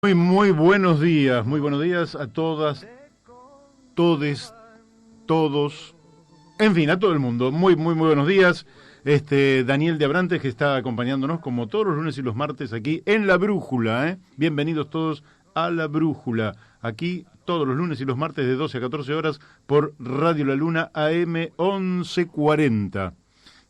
Muy buenos días a todas, todes, todos, en fin, a todo el mundo. Muy buenos días. Daniel de Abrantes, que está acompañándonos como todos los lunes y los martes aquí en La Brújula, ¿eh? Bienvenidos todos a La Brújula, aquí todos los lunes y los martes de 12 a 14 horas por Radio La Luna AM 1140.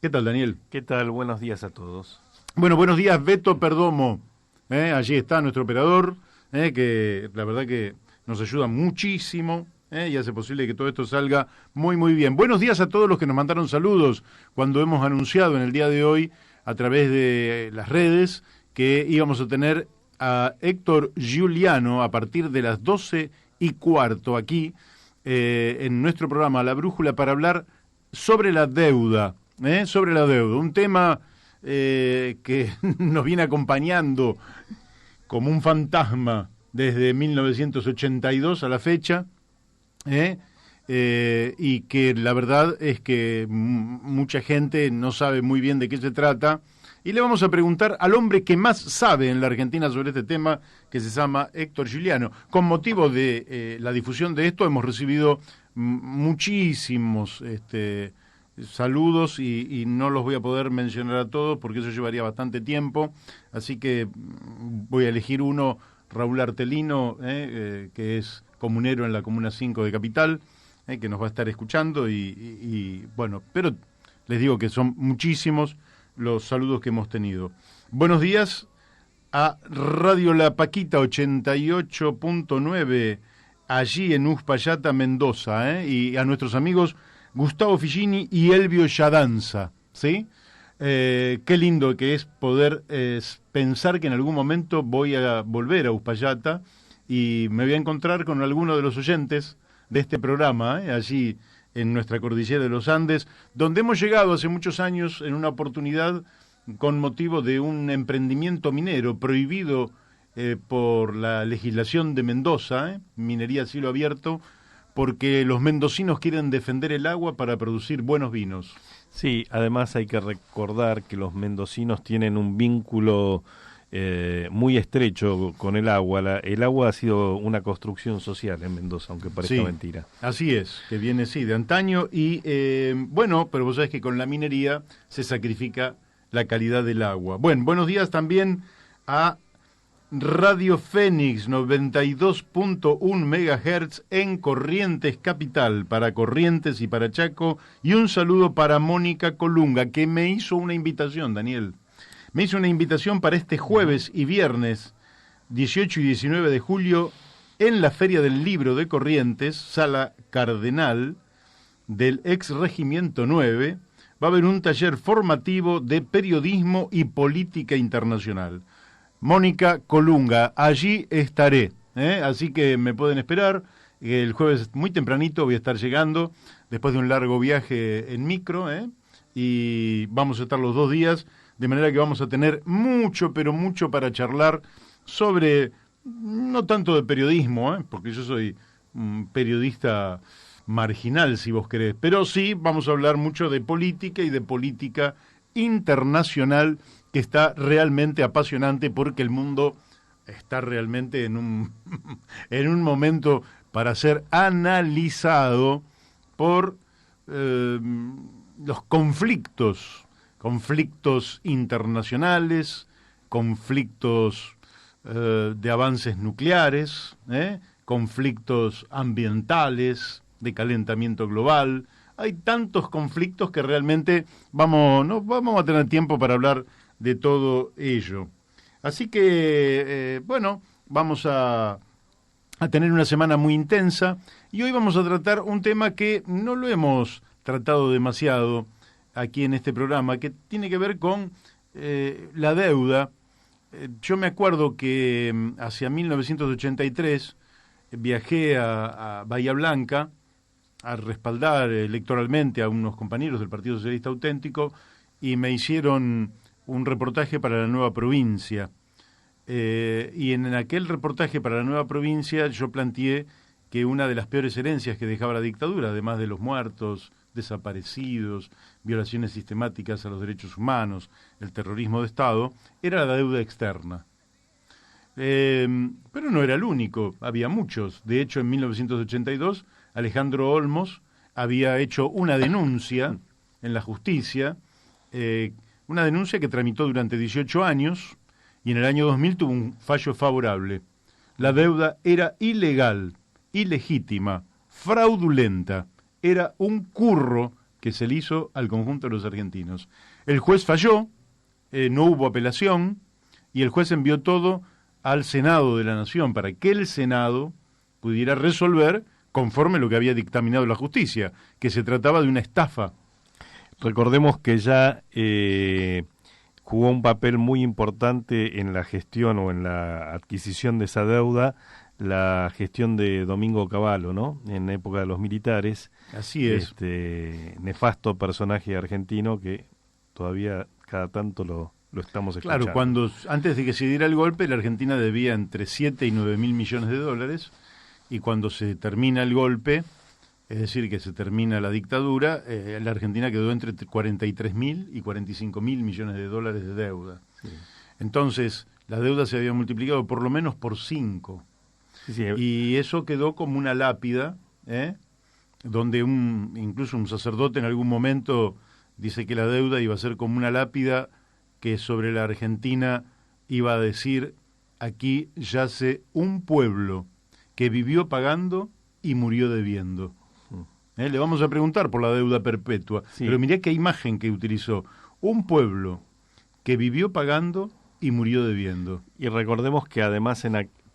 ¿Qué tal, Daniel? ¿Qué tal? Buenos días a todos. Bueno, buenos días, Beto Perdomo. Allí está nuestro operador, que la verdad que nos ayuda muchísimo y hace posible que todo esto salga muy bien. Buenos días a todos los que nos mandaron saludos cuando hemos anunciado en el día de hoy a través de las redes que íbamos a tener a Héctor Giuliano a partir de las 12:15 aquí en nuestro programa La Brújula para hablar sobre la deuda, un tema que nos viene acompañando como un fantasma desde 1982 a la fecha, y que la verdad es que mucha gente no sabe muy bien de qué se trata, y le vamos a preguntar al hombre que más sabe en la Argentina sobre este tema, que se llama Héctor Giuliano. Con motivo de la difusión de esto hemos recibido muchísimos saludos y no los voy a poder mencionar a todos porque eso llevaría bastante tiempo, así que voy a elegir uno, Raúl Artelino, que es comunero en la Comuna 5 de Capital, que nos va a estar escuchando y bueno, pero les digo que son muchísimos los saludos que hemos tenido. Buenos días a Radio La Paquita 88.9 allí en Uspallata, Mendoza, y a nuestros amigos Gustavo Figini y Elvio Yadanza, ¿sí? Qué lindo que es poder pensar que en algún momento voy a volver a Uspallata y me voy a encontrar con alguno de los oyentes de este programa, allí en nuestra cordillera de los Andes, donde hemos llegado hace muchos años en una oportunidad con motivo de un emprendimiento minero prohibido por la legislación de Mendoza, minería a cielo abierto, porque los mendocinos quieren defender el agua para producir buenos vinos. Sí, además hay que recordar que los mendocinos tienen un vínculo muy estrecho con el agua. El agua ha sido una construcción social en Mendoza, aunque parezca mentira. Así es, que viene de antaño y bueno, pero vos sabés que con la minería se sacrifica la calidad del agua. Bueno, buenos días también a Radio Fénix 92.1 MHz en Corrientes Capital, para Corrientes y para Chaco, y un saludo para Mónica Colunga, que me hizo una invitación, Daniel. Me hizo una invitación para este jueves y viernes 18 y 19 de julio en la Feria del Libro de Corrientes, Sala Cardenal del ex Regimiento 9, va a haber un taller formativo de periodismo y política internacional. Mónica Colunga, allí estaré, así que me pueden esperar. El jueves muy tempranito voy a estar llegando, después de un largo viaje en micro, y vamos a estar los 2 días, de manera que vamos a tener mucho, pero mucho para charlar sobre, no tanto de periodismo, porque yo soy un periodista marginal, si vos querés, pero sí vamos a hablar mucho de política y de política internacional, que está realmente apasionante porque el mundo está realmente en un momento para ser analizado por los conflictos internacionales, conflictos de avances nucleares, conflictos ambientales, de calentamiento global. Hay tantos conflictos que realmente no vamos a tener tiempo para hablar de todo ello. Así que, bueno, vamos a tener una semana muy intensa y hoy vamos a tratar un tema que no lo hemos tratado demasiado aquí en este programa, que tiene que ver con la deuda. Yo me acuerdo que hacia 1983 viajé a Bahía Blanca a respaldar electoralmente a unos compañeros del Partido Socialista Auténtico y me hicieron un reportaje para la Nueva Provincia. Y en aquel reportaje para la Nueva Provincia yo planteé que una de las peores herencias que dejaba la dictadura, además de los muertos, desaparecidos, violaciones sistemáticas a los derechos humanos, el terrorismo de Estado, era la deuda externa. Pero no era el único, había muchos. De hecho, en 1982, Alejandro Olmos había hecho una denuncia en la justicia, una denuncia que tramitó durante 18 años y en el año 2000 tuvo un fallo favorable. La deuda era ilegal, ilegítima, fraudulenta, era un curro que se le hizo al conjunto de los argentinos. El juez falló, no hubo apelación, y el juez envió todo al Senado de la Nación para que el Senado pudiera resolver conforme lo que había dictaminado la justicia, que se trataba de una estafa. Recordemos que ya jugó un papel muy importante en la gestión o en la adquisición de esa deuda, la gestión de Domingo Cavallo, ¿no? En época de los militares. Así es. Nefasto personaje argentino que todavía cada tanto lo estamos escuchando. Claro, antes de que se diera el golpe, la Argentina debía entre 7 y 9 mil millones de dólares, y cuando se termina el golpe, es decir, que se termina la dictadura, la Argentina quedó entre 43 mil y 45 mil millones de dólares de deuda. Sí. Entonces, la deuda se había multiplicado por lo menos por 5. Sí. Y eso quedó como una lápida, donde incluso un sacerdote en algún momento dice que la deuda iba a ser como una lápida que sobre la Argentina iba a decir: aquí yace un pueblo que vivió pagando y murió debiendo. Le vamos a preguntar por la deuda perpetua, sí. Pero mirá qué imagen que utilizó: un pueblo que vivió pagando y murió debiendo. Y recordemos que además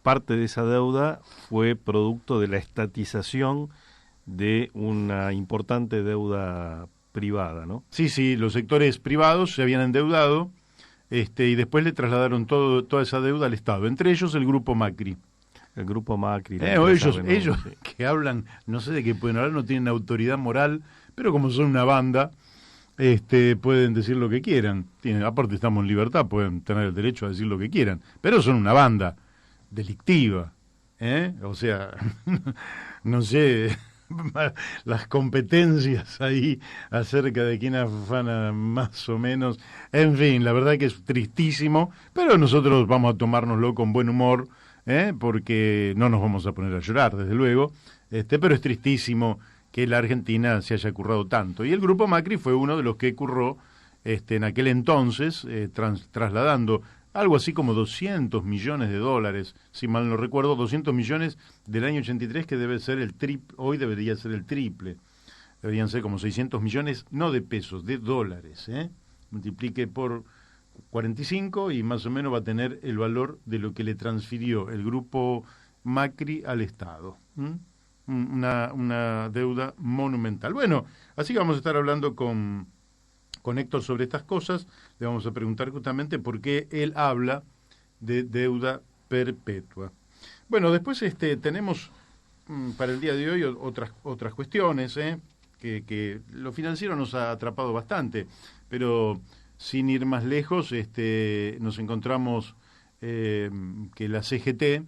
parte de esa deuda fue producto de la estatización de una importante deuda privada, ¿no? Sí, los sectores privados se habían endeudado, y después le trasladaron toda esa deuda al Estado, entre ellos el Grupo Macri. El Grupo Macri. Ellos sí. Que hablan, no sé de qué pueden hablar, no tienen autoridad moral, pero como son una banda, pueden decir lo que quieran. Aparte estamos en libertad, pueden tener el derecho a decir lo que quieran, pero son una banda delictiva, o sea, no sé las competencias ahí acerca de quién afana más o menos, en fin, la verdad que es tristísimo, pero nosotros vamos a tomárnoslo con buen humor, porque no nos vamos a poner a llorar, desde luego, pero es tristísimo que la Argentina se haya currado tanto, y el Grupo Macri fue uno de los que curró en aquel entonces, trasladando algo así como 200 millones de dólares, si mal no recuerdo, 200 millones del año 83, que debe ser el triple, hoy debería ser el triple, deberían ser como 600 millones, no de pesos, de dólares, multiplique por 45 y más o menos va a tener el valor de lo que le transfirió el Grupo Macri al Estado. Una deuda monumental. Bueno, así que vamos a estar hablando con Héctor sobre estas cosas. Le vamos a preguntar justamente por qué él habla de deuda perpetua. Bueno, después tenemos para el día de hoy otras cuestiones, que lo financiero nos ha atrapado bastante, pero sin ir más lejos, nos encontramos que la CGT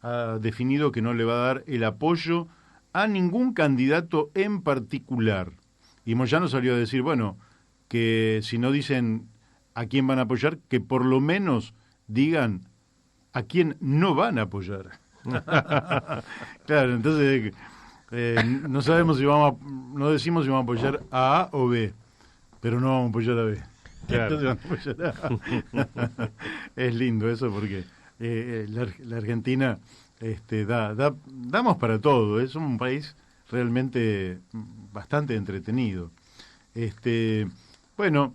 ha definido que no le va a dar el apoyo a ningún candidato en particular. Y Moyano salió a decir, bueno, que si no dicen a quién van a apoyar, que por lo menos digan a quién no van a apoyar. Claro, entonces no sabemos si no decimos si vamos a apoyar a A o B, pero no vamos a apoyar a B. Claro. Entonces vamos a apoyar a A. Es lindo eso porque la Argentina damos para todo, es un país realmente bastante entretenido. Bueno,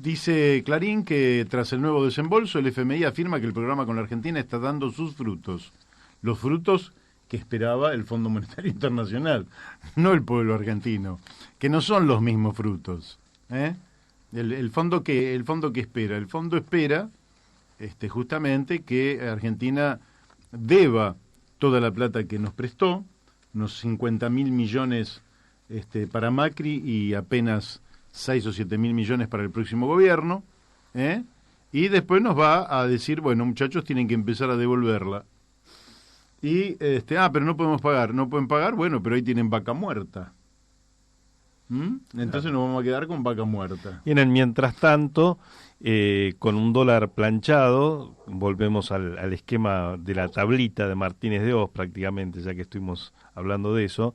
dice Clarín que tras el nuevo desembolso, el FMI afirma que el programa con la Argentina está dando sus frutos. Los frutos que esperaba el Fondo Monetario Internacional, no el pueblo argentino, que no son los mismos frutos. El fondo que espera. El fondo espera justamente que Argentina deba toda la plata que nos prestó, unos 50.000 millones para Macri y apenas 6 o 7.000 millones para el próximo gobierno, y después nos va a decir, bueno, muchachos, tienen que empezar a devolverla. Y, pero no podemos pagar. No pueden pagar, bueno, pero ahí tienen vaca muerta. Entonces nos vamos a quedar con vaca muerta. Y en el mientras tanto, con un dólar planchado, volvemos al esquema de la tablita de Martínez de Oz prácticamente, ya que estuvimos hablando de eso,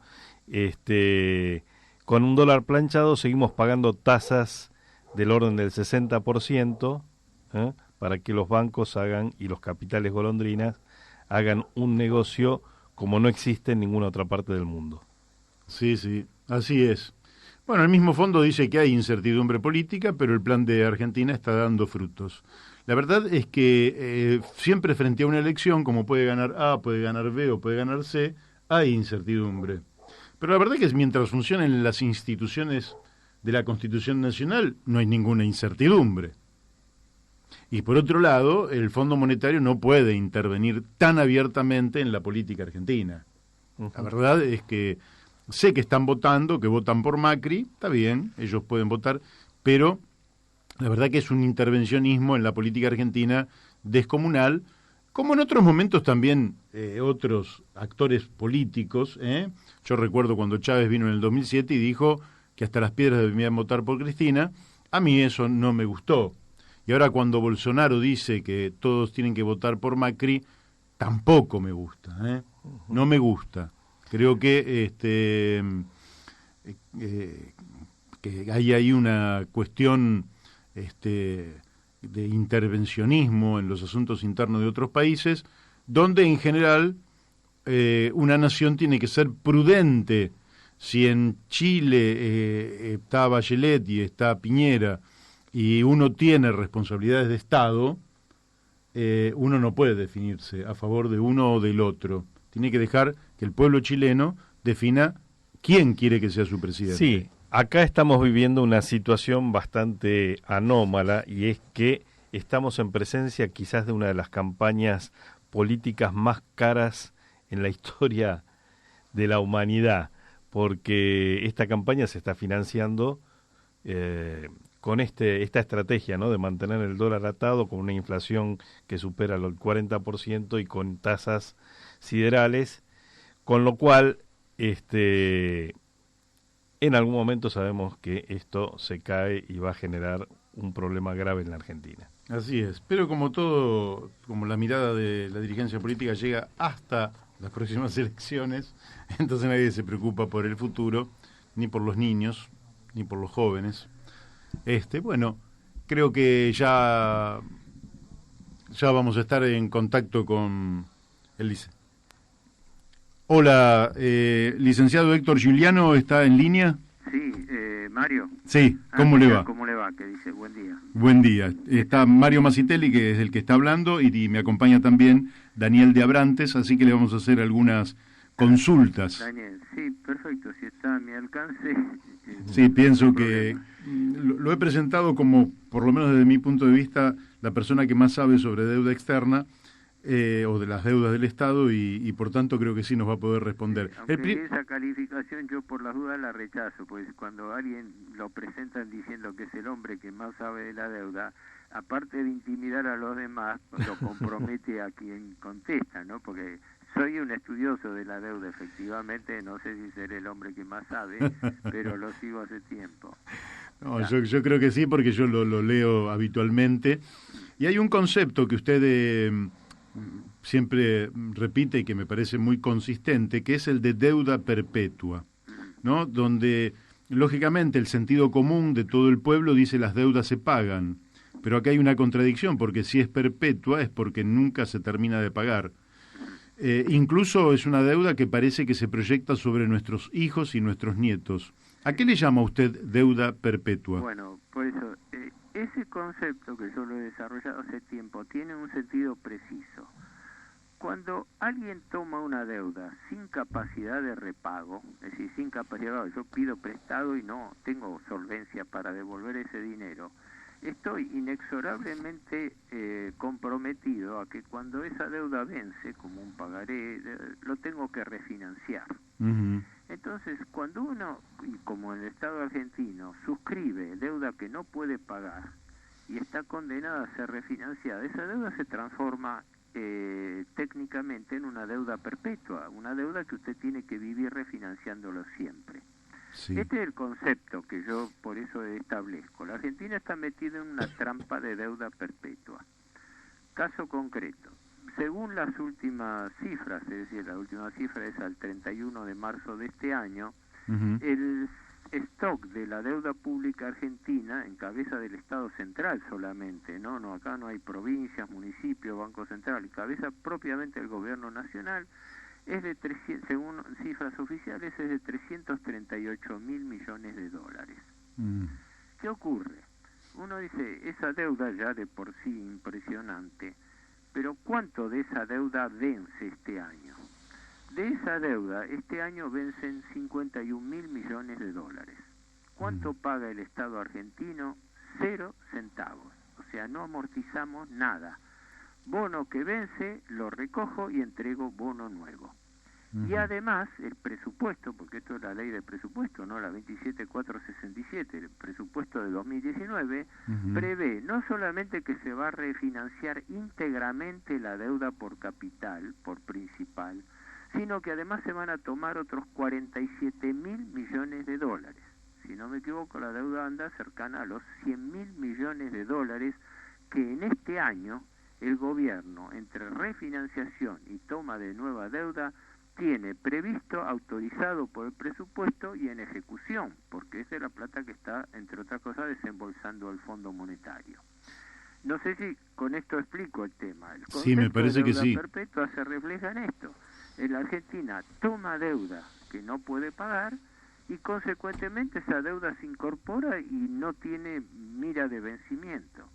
con un dólar planchado seguimos pagando tasas del orden del 60%, para que los bancos hagan y los capitales golondrinas hagan un negocio como no existe en ninguna otra parte del mundo. Sí, sí, así es. Bueno, el mismo fondo dice que hay incertidumbre política, pero el plan de Argentina está dando frutos. La verdad es que siempre frente a una elección, como puede ganar A, puede ganar B o puede ganar C, hay incertidumbre. Pero la verdad es que mientras funcionen las instituciones de la Constitución Nacional, no hay ninguna incertidumbre. Y por otro lado, el Fondo Monetario no puede intervenir tan abiertamente en la política argentina. La verdad es que sé que están votando, que votan por Macri, está bien, ellos pueden votar, pero la verdad que es un intervencionismo en la política argentina descomunal, como en otros momentos también otros actores políticos. Yo recuerdo cuando Chávez vino en el 2007 y dijo que hasta las piedras debían votar por Cristina. A mí eso no me gustó. Y ahora cuando Bolsonaro dice que todos tienen que votar por Macri, tampoco me gusta. No me gusta. Creo que que hay ahí una cuestión de intervencionismo en los asuntos internos de otros países, donde en general una nación tiene que ser prudente. Si en Chile está Bachelet y está Piñera y uno tiene responsabilidades de Estado, uno no puede definirse a favor de uno o del otro. Tiene que dejar que el pueblo chileno defina quién quiere que sea su presidente. Sí, acá estamos viviendo una situación bastante anómala, y es que estamos en presencia quizás de una de las campañas políticas más caras en la historia de la humanidad, porque esta campaña se está financiando con esta estrategia, ¿no?, de mantener el dólar atado, con una inflación que supera el 40% y con tasas siderales, con lo cual en algún momento sabemos que esto se cae y va a generar un problema grave en la Argentina. Así es, pero como todo, como la mirada de la dirigencia política llega hasta las próximas elecciones, entonces nadie se preocupa por el futuro, ni por los niños, ni por los jóvenes. Bueno, creo que ya vamos a estar en contacto con el licenciado. Hola, licenciado Héctor Giuliano, ¿está en línea? Sí, Mario. Sí, ¿cómo le va? ¿Cómo le va? ¿Qué dice? Buen día. Buen día. Está Mario Masitelli, que es el que está hablando, y me acompaña también Daniel de Abrantes, así que le vamos a hacer algunas consultas. Daniel, sí, perfecto, si está a mi alcance. Sí, pienso que lo he presentado como, por lo menos desde mi punto de vista, la persona que más sabe sobre deuda externa, o de las deudas del Estado, y por tanto creo que sí nos va a poder responder. Aunque esa calificación yo por las dudas la rechazo, pues cuando alguien lo presentan diciendo que es el hombre que más sabe de la deuda, aparte de intimidar a los demás, lo compromete a quien contesta, ¿no? Porque soy un estudioso de la deuda, efectivamente, no sé si seré el hombre que más sabe, pero lo sigo hace tiempo. No, yo creo que sí, porque yo lo leo habitualmente. Y hay un concepto que usted siempre repite y que me parece muy consistente, que es el de deuda perpetua, ¿no? Donde, lógicamente, el sentido común de todo el pueblo dice las deudas se pagan, pero acá hay una contradicción, porque si es perpetua es porque nunca se termina de pagar. Incluso es una deuda que parece que se proyecta sobre nuestros hijos y nuestros nietos. ¿A qué le llama usted deuda perpetua? Bueno, por eso, ese concepto que yo lo he desarrollado hace tiempo tiene un sentido preciso. Cuando alguien toma una deuda sin capacidad de repago, es decir, sin capacidad, yo pido prestado y no tengo solvencia para devolver ese dinero, estoy inexorablemente comprometido a que cuando esa deuda vence, como un pagaré, lo tengo que refinanciar. Uh-huh. Entonces, cuando uno, y como en el Estado argentino, suscribe deuda que no puede pagar y está condenada a ser refinanciada, esa deuda se transforma técnicamente en una deuda perpetua, una deuda que usted tiene que vivir refinanciándolo siempre. Sí. Este es el concepto que yo por eso establezco. La Argentina está metida en una trampa de deuda perpetua. Caso concreto. Según las últimas cifras, es decir, la última cifra es al 31 de marzo de este año, Ujú. el stock de la deuda pública argentina, en cabeza del Estado central solamente, no, acá no hay provincias, municipios, Banco Central, en cabeza propiamente del gobierno nacional, es de 300, según cifras oficiales, es de 338 mil millones de dólares. Mm. ¿Qué ocurre? Uno dice, esa deuda ya de por sí impresionante, pero ¿cuánto de esa deuda vence este año? De esa deuda, este año vencen 51 mil millones de dólares. ¿Cuánto paga el Estado argentino? 0 centavos. O sea, no amortizamos nada. Bono que vence, lo recojo y entrego bono nuevo. Y además, el presupuesto, porque esto es la ley de presupuesto, ¿no? La 27467, el presupuesto de 2019, prevé no solamente que se va a refinanciar íntegramente la deuda por capital, por principal, sino que además se van a tomar otros 47 mil millones de dólares. Si no me equivoco, la deuda anda cercana a los 100 mil millones de dólares que en este año el gobierno, entre refinanciación y toma de nueva deuda, tiene previsto, autorizado por el presupuesto y en ejecución, porque esa es la plata que está, entre otras cosas, desembolsando el Fondo Monetario. No sé si con esto explico el tema. El Sí, me parece de que deuda sí. perpetua se refleja en esto. La Argentina toma deuda que no puede pagar y consecuentemente esa deuda se incorpora y no tiene mira de vencimiento.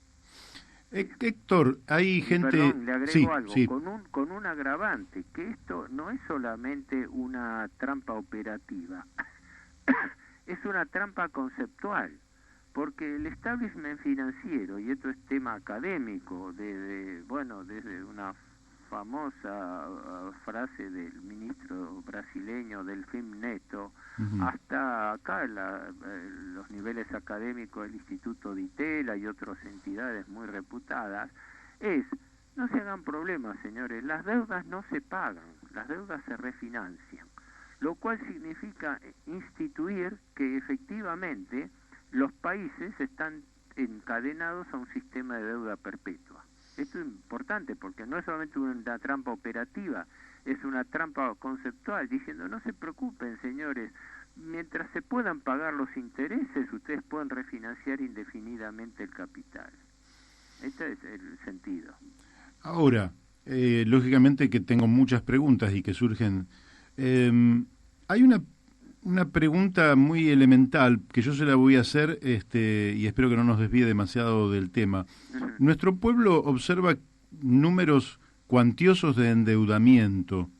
Héctor, hay gente... Perdón, le agrego Sí, algo, sí. con un agravante, que esto no es solamente una trampa operativa, es una trampa conceptual, porque el establishment financiero, y esto es tema académico, desde una famosa frase del ministro brasileño Delfim Neto, hasta acá los niveles académicos del Instituto de Itela y otras entidades muy reputadas, no se hagan problemas, señores, las deudas no se pagan, las deudas se refinancian, lo cual significa instituir que efectivamente los países están encadenados a un sistema de deuda perpetua. Esto es importante porque no es solamente una trampa operativa, es una trampa conceptual, diciendo no se preocupen, señores, mientras se puedan pagar los intereses, ustedes pueden refinanciar indefinidamente el capital. Este es el sentido. Ahora, lógicamente que tengo muchas preguntas y que surgen. Hay una pregunta muy elemental que yo se la voy a hacer y espero que no nos desvíe demasiado del tema. Nuestro pueblo observa números cuantiosos de endeudamiento,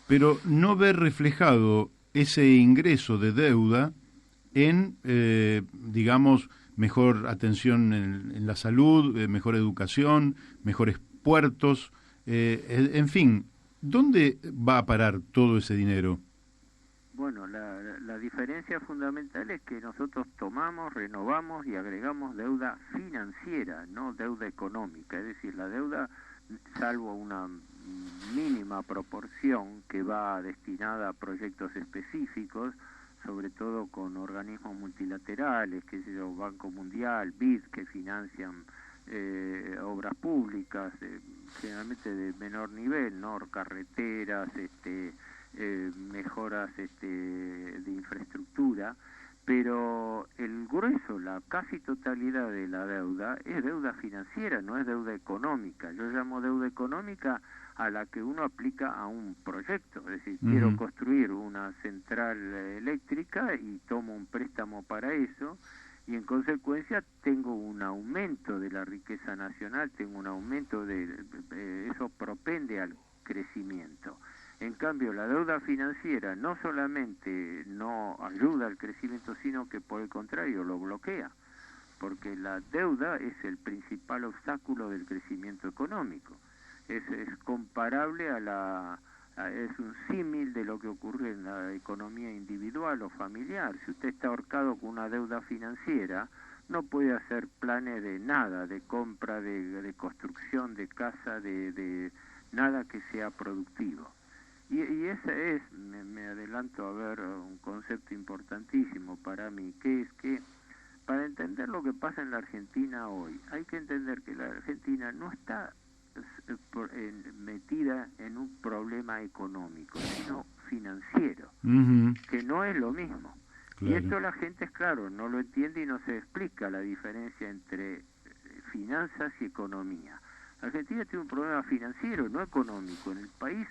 pero no ve reflejado ese ingreso de deuda en, digamos, mejor atención en la salud, mejor educación, mejores puertos, en fin, ¿dónde va a parar todo ese dinero? Bueno, la diferencia fundamental es que nosotros tomamos, renovamos y agregamos deuda financiera, no deuda económica. Es decir, la deuda, salvo una mínima proporción que va destinada a proyectos específicos, sobre todo con organismos multilaterales, que es el Banco Mundial, BID, que financian obras públicas, generalmente de menor nivel, ¿no? Carreteras, mejoras de infraestructura, pero el grueso, la casi totalidad de la deuda es deuda financiera, no es deuda económica. Yo llamo deuda económica a la que uno aplica a un proyecto, es decir, quiero construir una central eléctrica y tomo un préstamo para eso, y en consecuencia tengo un aumento de la riqueza nacional, tengo un aumento eso propende al crecimiento. En cambio, la deuda financiera no solamente no ayuda al crecimiento, sino que por el contrario lo bloquea, porque la deuda es el principal obstáculo del crecimiento económico. Es comparable es un símil de lo que ocurre en la economía individual o familiar. Si usted está ahorcado con una deuda financiera, no puede hacer planes de nada, de compra, de construcción de casa, de nada que sea productivo. Y ese es, me adelanto a ver un concepto importantísimo para mí, que es que para entender lo que pasa en la Argentina hoy, hay que entender que la Argentina no está metida en un problema económico, sino financiero, que no es lo mismo. Claro. Y esto la gente, es claro, no lo entiende y no se explica la diferencia entre finanzas y economía. Argentina tiene un problema financiero, no económico. En el país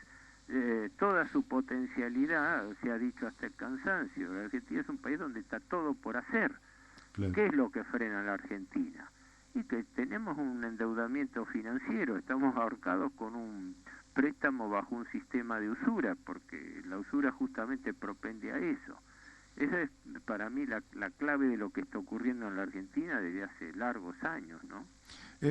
toda su potencialidad, se ha dicho hasta el cansancio. La Argentina es un país donde está todo por hacer. Claro. ¿Qué es lo que frena a la Argentina? Y que tenemos un endeudamiento financiero, estamos ahorcados con un préstamo bajo un sistema de usura, porque la usura justamente propende a eso. Esa es para mí la clave de lo que está ocurriendo en la Argentina desde hace largos años, ¿no?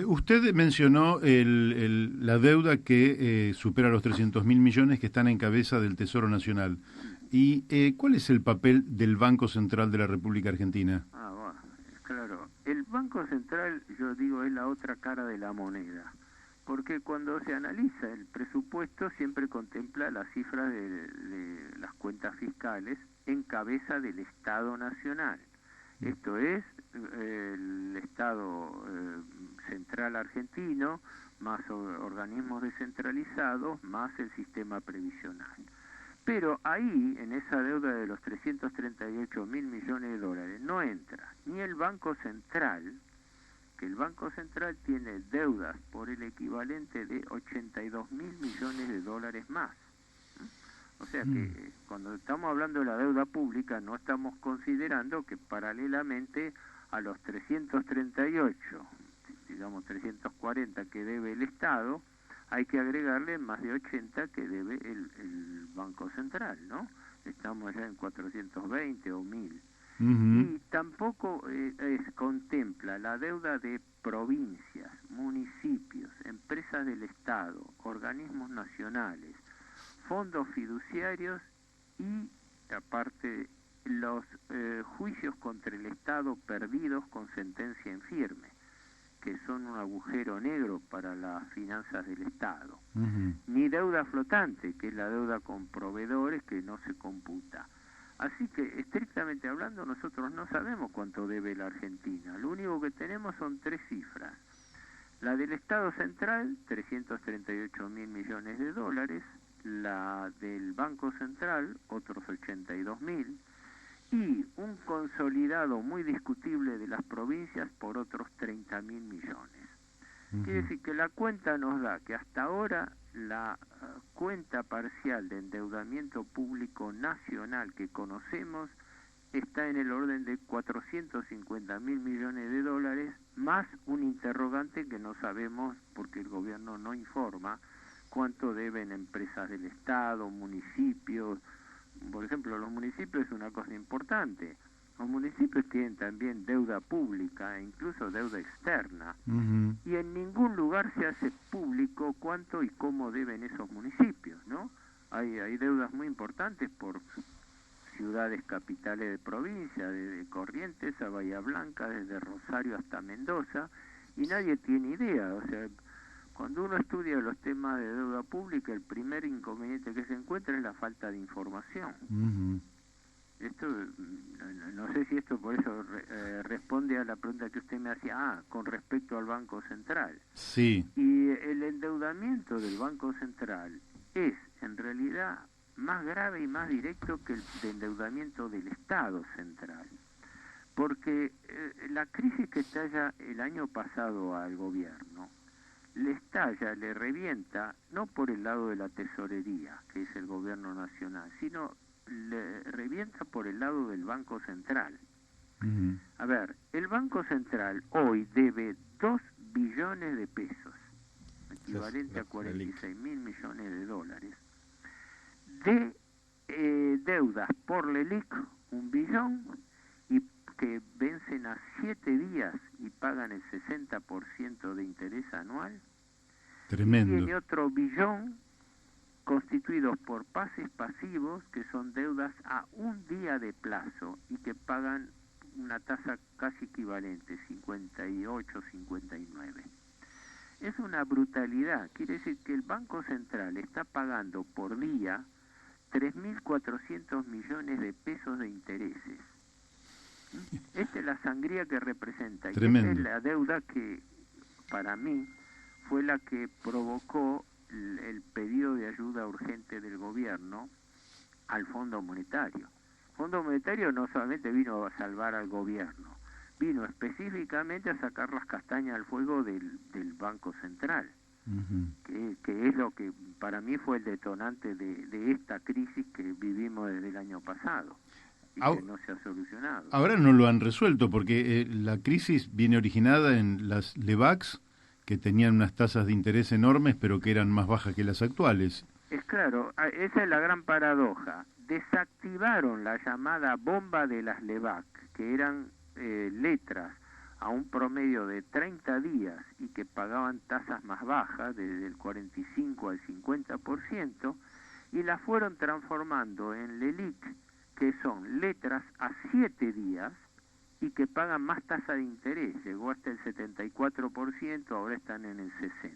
Usted mencionó la deuda que supera los 300.000 millones que están en cabeza del Tesoro Nacional. ¿Y cuál es el papel del Banco Central de la República Argentina? Bueno, claro. El Banco Central, yo digo, es la otra cara de la moneda. Porque cuando se analiza el presupuesto siempre contempla las cifras de las cuentas fiscales en cabeza del Estado Nacional. Esto es el Estado central argentino, más organismos descentralizados, más el sistema previsional. Pero ahí, en esa deuda de los 338.000 millones de dólares, no entra ni el Banco Central, que el Banco Central tiene deudas por el equivalente de 82.000 millones de dólares más. O sea que cuando estamos hablando de la deuda pública no estamos considerando que paralelamente a los 338, digamos 340 que debe el Estado, hay que agregarle más de 80 que debe el Banco Central, ¿no? Estamos ya en 420 o 1.000. Y tampoco contempla la deuda de provincias, municipios, empresas del Estado, organismos nacionales, fondos fiduciarios y, aparte, los juicios contra el Estado perdidos con sentencia en firme, que son un agujero negro para las finanzas del Estado. Ni deuda flotante, que es la deuda con proveedores que no se computa. Así que, estrictamente hablando, nosotros no sabemos cuánto debe la Argentina. Lo único que tenemos son tres cifras. La del Estado Central, 338.000 millones de dólares, la del Banco Central, otros 82.000, y un consolidado muy discutible de las provincias por otros 30.000 millones. Quiere decir que la cuenta nos da que hasta ahora la cuenta parcial de endeudamiento público nacional que conocemos está en el orden de 450.000 millones de dólares, más un interrogante que no sabemos porque el gobierno no informa cuánto deben empresas del Estado, municipios. Por ejemplo, los municipios es una cosa importante. Los municipios tienen también deuda pública e incluso deuda externa. Y en ningún lugar se hace público cuánto y cómo deben esos municipios, ¿no? Hay deudas muy importantes por ciudades capitales de provincia, desde Corrientes a Bahía Blanca, desde Rosario hasta Mendoza, y nadie tiene idea. O sea, cuando uno estudia los temas de deuda pública, el primer inconveniente que se encuentra es la falta de información. Esto, no sé si esto por eso responde a la pregunta que usted me hacía, con respecto al Banco Central. Sí. Y el endeudamiento del Banco Central es, en realidad, más grave y más directo que el de endeudamiento del Estado Central. Porque la crisis que estalla el año pasado al gobierno, le estalla, le revienta, no por el lado de la tesorería, que es el gobierno nacional, sino le revienta por el lado del Banco Central. A ver, el Banco Central hoy debe 2 billones de pesos, equivalente a 46.000 millones de dólares, de deudas por LELIC, 1 billón, y que vencen a 7 días y pagan el 60% de interés anual. Tremendo. Y tiene otro billón constituidos por pases pasivos, que son deudas a 1 día de plazo y que pagan una tasa casi equivalente, 58, 59. Es una brutalidad. Quiere decir que el Banco Central está pagando por día 3.400 millones de pesos de intereses. Esta es la sangría que representa. Tremendo. Y esta es la deuda que, para mí, fue la que provocó el pedido de ayuda urgente del gobierno al Fondo Monetario. El Fondo Monetario no solamente vino a salvar al gobierno, vino específicamente a sacar las castañas al fuego del Banco Central, que es lo que para mí fue el detonante de esta crisis que vivimos desde el año pasado y que no se ha solucionado. Ahora no lo han resuelto porque la crisis viene originada en las LEBACs, que tenían unas tasas de interés enormes, pero que eran más bajas que las actuales. Es claro, esa es la gran paradoja. Desactivaron la llamada bomba de las LEBAC, que eran letras a un promedio de 30 días y que pagaban tasas más bajas, desde el 45 al 50%, y las fueron transformando en LELIC, que son letras a 7 días y que pagan más tasa de interés. Llegó hasta el 74%, ahora están en el 60%.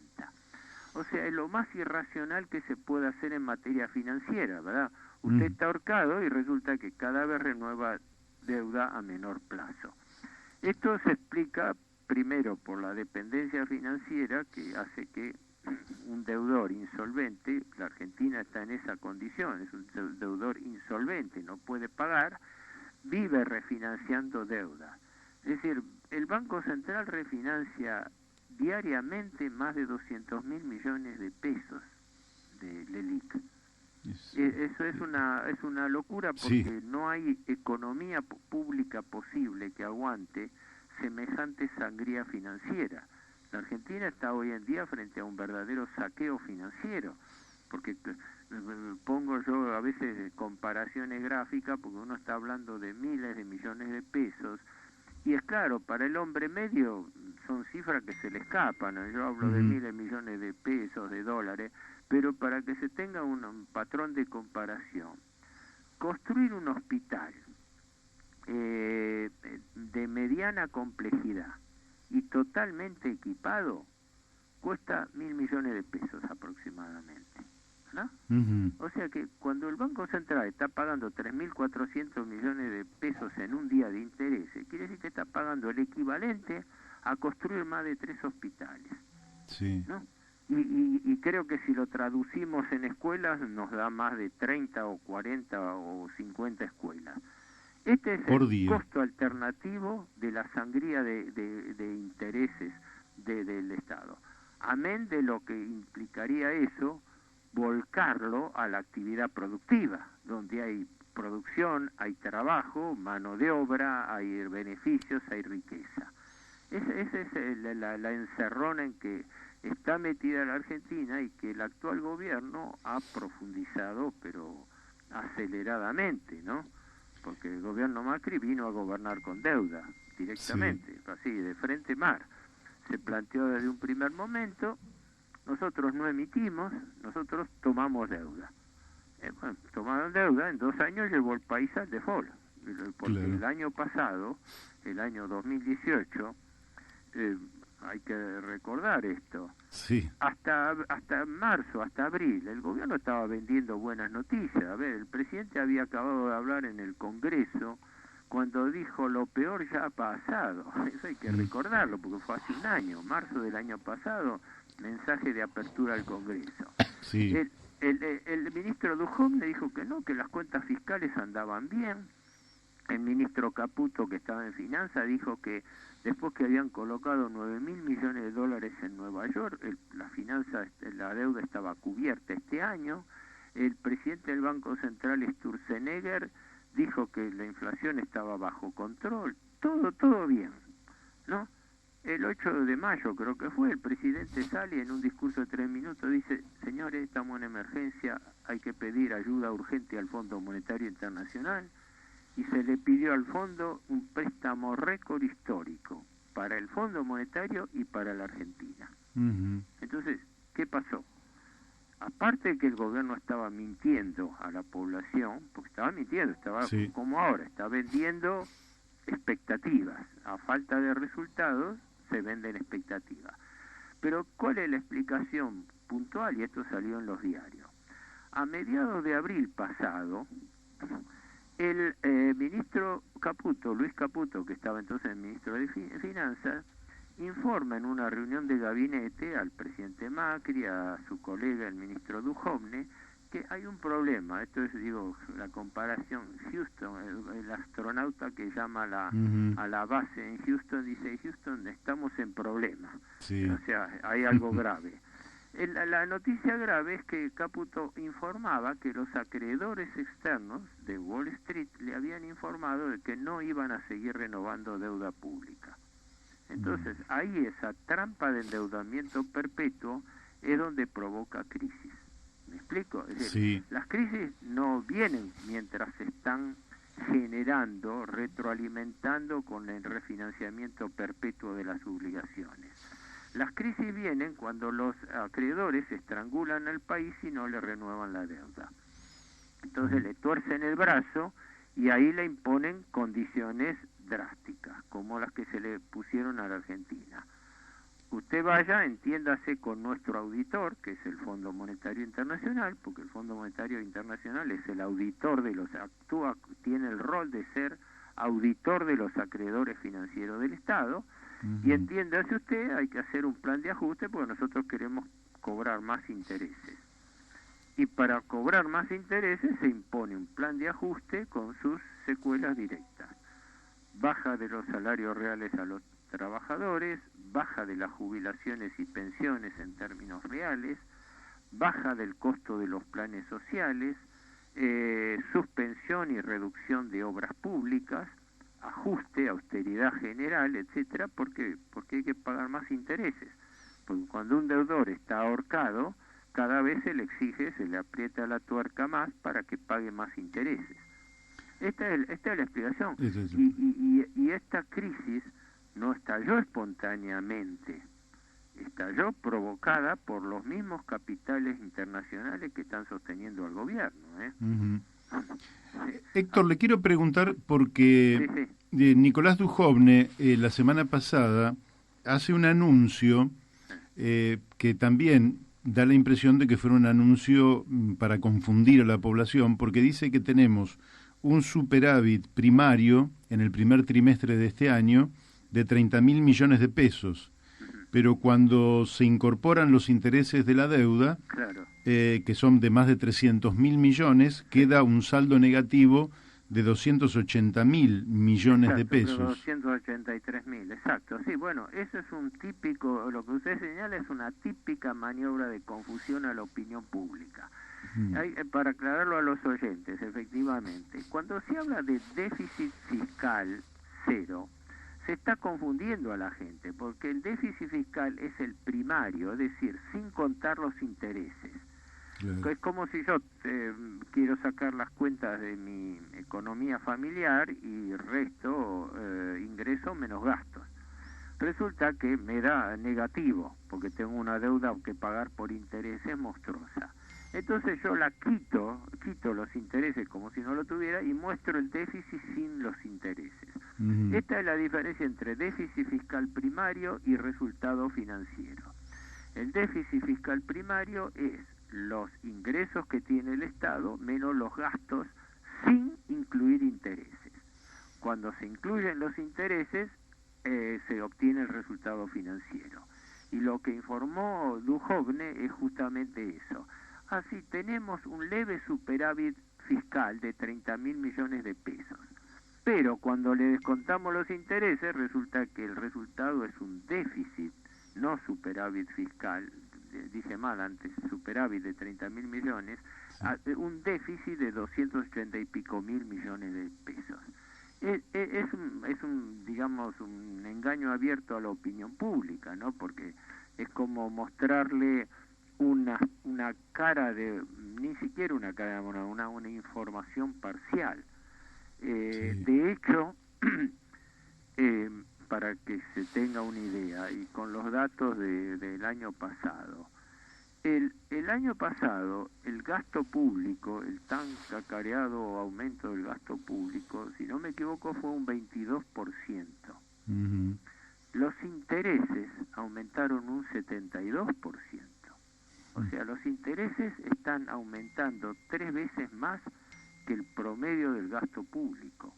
O sea, es lo más irracional que se puede hacer en materia financiera, ¿verdad? Usted está ahorcado y resulta que cada vez renueva deuda a menor plazo. Esto se explica primero por la dependencia financiera, que hace que un deudor insolvente, la Argentina está en esa condición, es un deudor insolvente, no puede pagar, vive refinanciando deuda. Es decir, el Banco Central refinancia diariamente más de 200.000 millones de pesos de LELIC. Eso es una locura porque no hay economía pública posible que aguante semejante sangría financiera. La Argentina está hoy en día frente a un verdadero saqueo financiero, porque pongo yo a veces comparaciones gráficas, porque uno está hablando de miles de millones de pesos, y es claro, para el hombre medio son cifras que se le escapan, ¿no? Yo hablo de miles de millones de pesos, de dólares, pero para que se tenga un patrón de comparación, construir un hospital de mediana complejidad y totalmente equipado cuesta 1.000 millones de pesos aproximadamente, ¿no? O sea que cuando el Banco Central está pagando 3.400 millones de pesos en un día de intereses, quiere decir que está pagando el equivalente a construir más de 3 hospitales, ¿no? Y creo que si lo traducimos en escuelas nos da más de 30 o 40 o 50 escuelas. Este es el costo alternativo de la sangría de intereses del Estado. Amén de lo que implicaría eso, volcarlo a la actividad productiva, donde hay producción, hay trabajo, mano de obra, hay beneficios, hay riqueza. Esa es la encerrona en que está metida la Argentina y que el actual gobierno ha profundizado, pero aceleradamente, ¿no? Porque el gobierno Macri vino a gobernar con deuda, directamente, así, de frente mar. Se planteó desde un primer momento, nosotros no emitimos, nosotros tomamos deuda. Bueno, tomaron deuda, en 2 años llevó el país al default, porque el año pasado, el año 2018, hay que recordar esto, hasta marzo, hasta abril, el gobierno estaba vendiendo buenas noticias. A ver, el presidente había acabado de hablar en el Congreso cuando dijo lo peor ya ha pasado. Eso hay que recordarlo porque fue hace un año, marzo del año pasado, mensaje de apertura al Congreso. El ministro Duhovne dijo que no, que las cuentas fiscales andaban bien. El ministro Caputo, que estaba en finanzas, dijo que después que habían colocado 9.000 millones de dólares en Nueva York, la deuda estaba cubierta este año. El presidente del Banco Central, Sturzenegger, dijo que la inflación estaba bajo control. Todo bien, ¿no? El 8 de mayo, creo que fue, el presidente sale en un discurso de 3 minutos, dice: señores, estamos en emergencia, hay que pedir ayuda urgente al Fondo Monetario Internacional. Y se le pidió al fondo un préstamo récord histórico para el Fondo Monetario y para la Argentina. Entonces, ¿qué pasó? Aparte de que el gobierno estaba mintiendo a la población, porque estaba mintiendo, estaba como ahora, está vendiendo expectativas. A falta de resultados, se venden expectativas. Pero, ¿cuál es la explicación puntual? Y esto salió en los diarios. a mediados de abril pasado, el ministro Caputo, Luis Caputo, que estaba entonces el ministro de Finanzas, informa en una reunión de gabinete al presidente Macri, a su colega el ministro Duhovne, que hay un problema. Esto es, digo, la comparación. Houston, el astronauta que llama a la base en Houston, dice: Houston, estamos en problemas. Sí. O sea, hay algo grave. La noticia grave es que Caputo informaba que los acreedores externos de Wall Street le habían informado de que no iban a seguir renovando deuda pública. Entonces, ahí esa trampa de endeudamiento perpetuo es donde provoca crisis. ¿Me explico? Es decir, las crisis no vienen mientras se están generando, retroalimentando con el refinanciamiento perpetuo de las obligaciones. Las crisis vienen cuando los acreedores estrangulan al país y no le renuevan la deuda. Entonces le tuercen el brazo y ahí le imponen condiciones drásticas, como las que se le pusieron a la Argentina. Usted vaya, entiéndase con nuestro auditor, que es el Fondo Monetario Internacional, porque el Fondo Monetario Internacional es el auditor de los, tiene el rol de ser auditor de los acreedores financieros del Estado. Y entiéndase usted, hay que hacer un plan de ajuste porque nosotros queremos cobrar más intereses. Y para cobrar más intereses se impone un plan de ajuste con sus secuelas directas. Baja de los salarios reales a los trabajadores, baja de las jubilaciones y pensiones en términos reales, baja del costo de los planes sociales, suspensión y reducción de obras públicas, ajuste, austeridad general, etcétera, porque hay que pagar más intereses. Porque cuando un deudor está ahorcado, cada vez se le exige, se le aprieta la tuerca más para que pague más intereses. Esta es la explicación. Y esta crisis no estalló espontáneamente, estalló provocada por los mismos capitales internacionales que están sosteniendo al gobierno. Héctor, le quiero preguntar porque Nicolás Duhovne la semana pasada hace un anuncio que también da la impresión de que fue un anuncio para confundir a la población, porque dice que tenemos un superávit primario en el primer trimestre de este año de 30.000 millones de pesos, pero cuando se incorporan los intereses de la deuda, que son de más de 300.000 millones, queda un saldo negativo de 280.000 millones de pesos. 283.000, exacto. Sí, bueno, eso es un típico, lo que usted señala es una típica maniobra de confusión a la opinión pública. Para aclararlo a los oyentes, efectivamente, cuando se habla de déficit fiscal cero, se está confundiendo a la gente, porque el déficit fiscal es el primario, es decir, sin contar los intereses. Claro. Es como si yo quiero sacar las cuentas de mi economía familiar y resto ingreso menos gastos. Resulta que me da negativo, porque tengo una deuda que pagar por intereses monstruosa. Entonces yo la quito los intereses como si no lo tuviera y muestro el déficit sin los intereses. Esta es la diferencia entre déficit fiscal primario y resultado financiero. El déficit fiscal primario es los ingresos que tiene el Estado menos los gastos sin incluir intereses. Cuando se incluyen los intereses se obtiene el resultado financiero. Y lo que informó Duhovne es justamente eso. Así tenemos un leve superávit fiscal de 30.000 millones de pesos. Pero cuando le descontamos los intereses, resulta que el resultado es un déficit, no superávit fiscal, dije mal antes, superávit de 30.000 millones, un déficit de 280 y pico mil millones de pesos. Es un, digamos, un engaño abierto a la opinión pública, ¿no? Porque es como mostrarle una cara de, ni siquiera una cara, una información parcial. De hecho, para que se tenga una idea, y con los datos del año pasado, el año pasado el gasto público, el tan cacareado aumento del gasto público, si no me equivoco, fue un 22%. Los intereses aumentaron un 72%. O sea, los intereses están aumentando 3 veces más que el promedio del gasto público.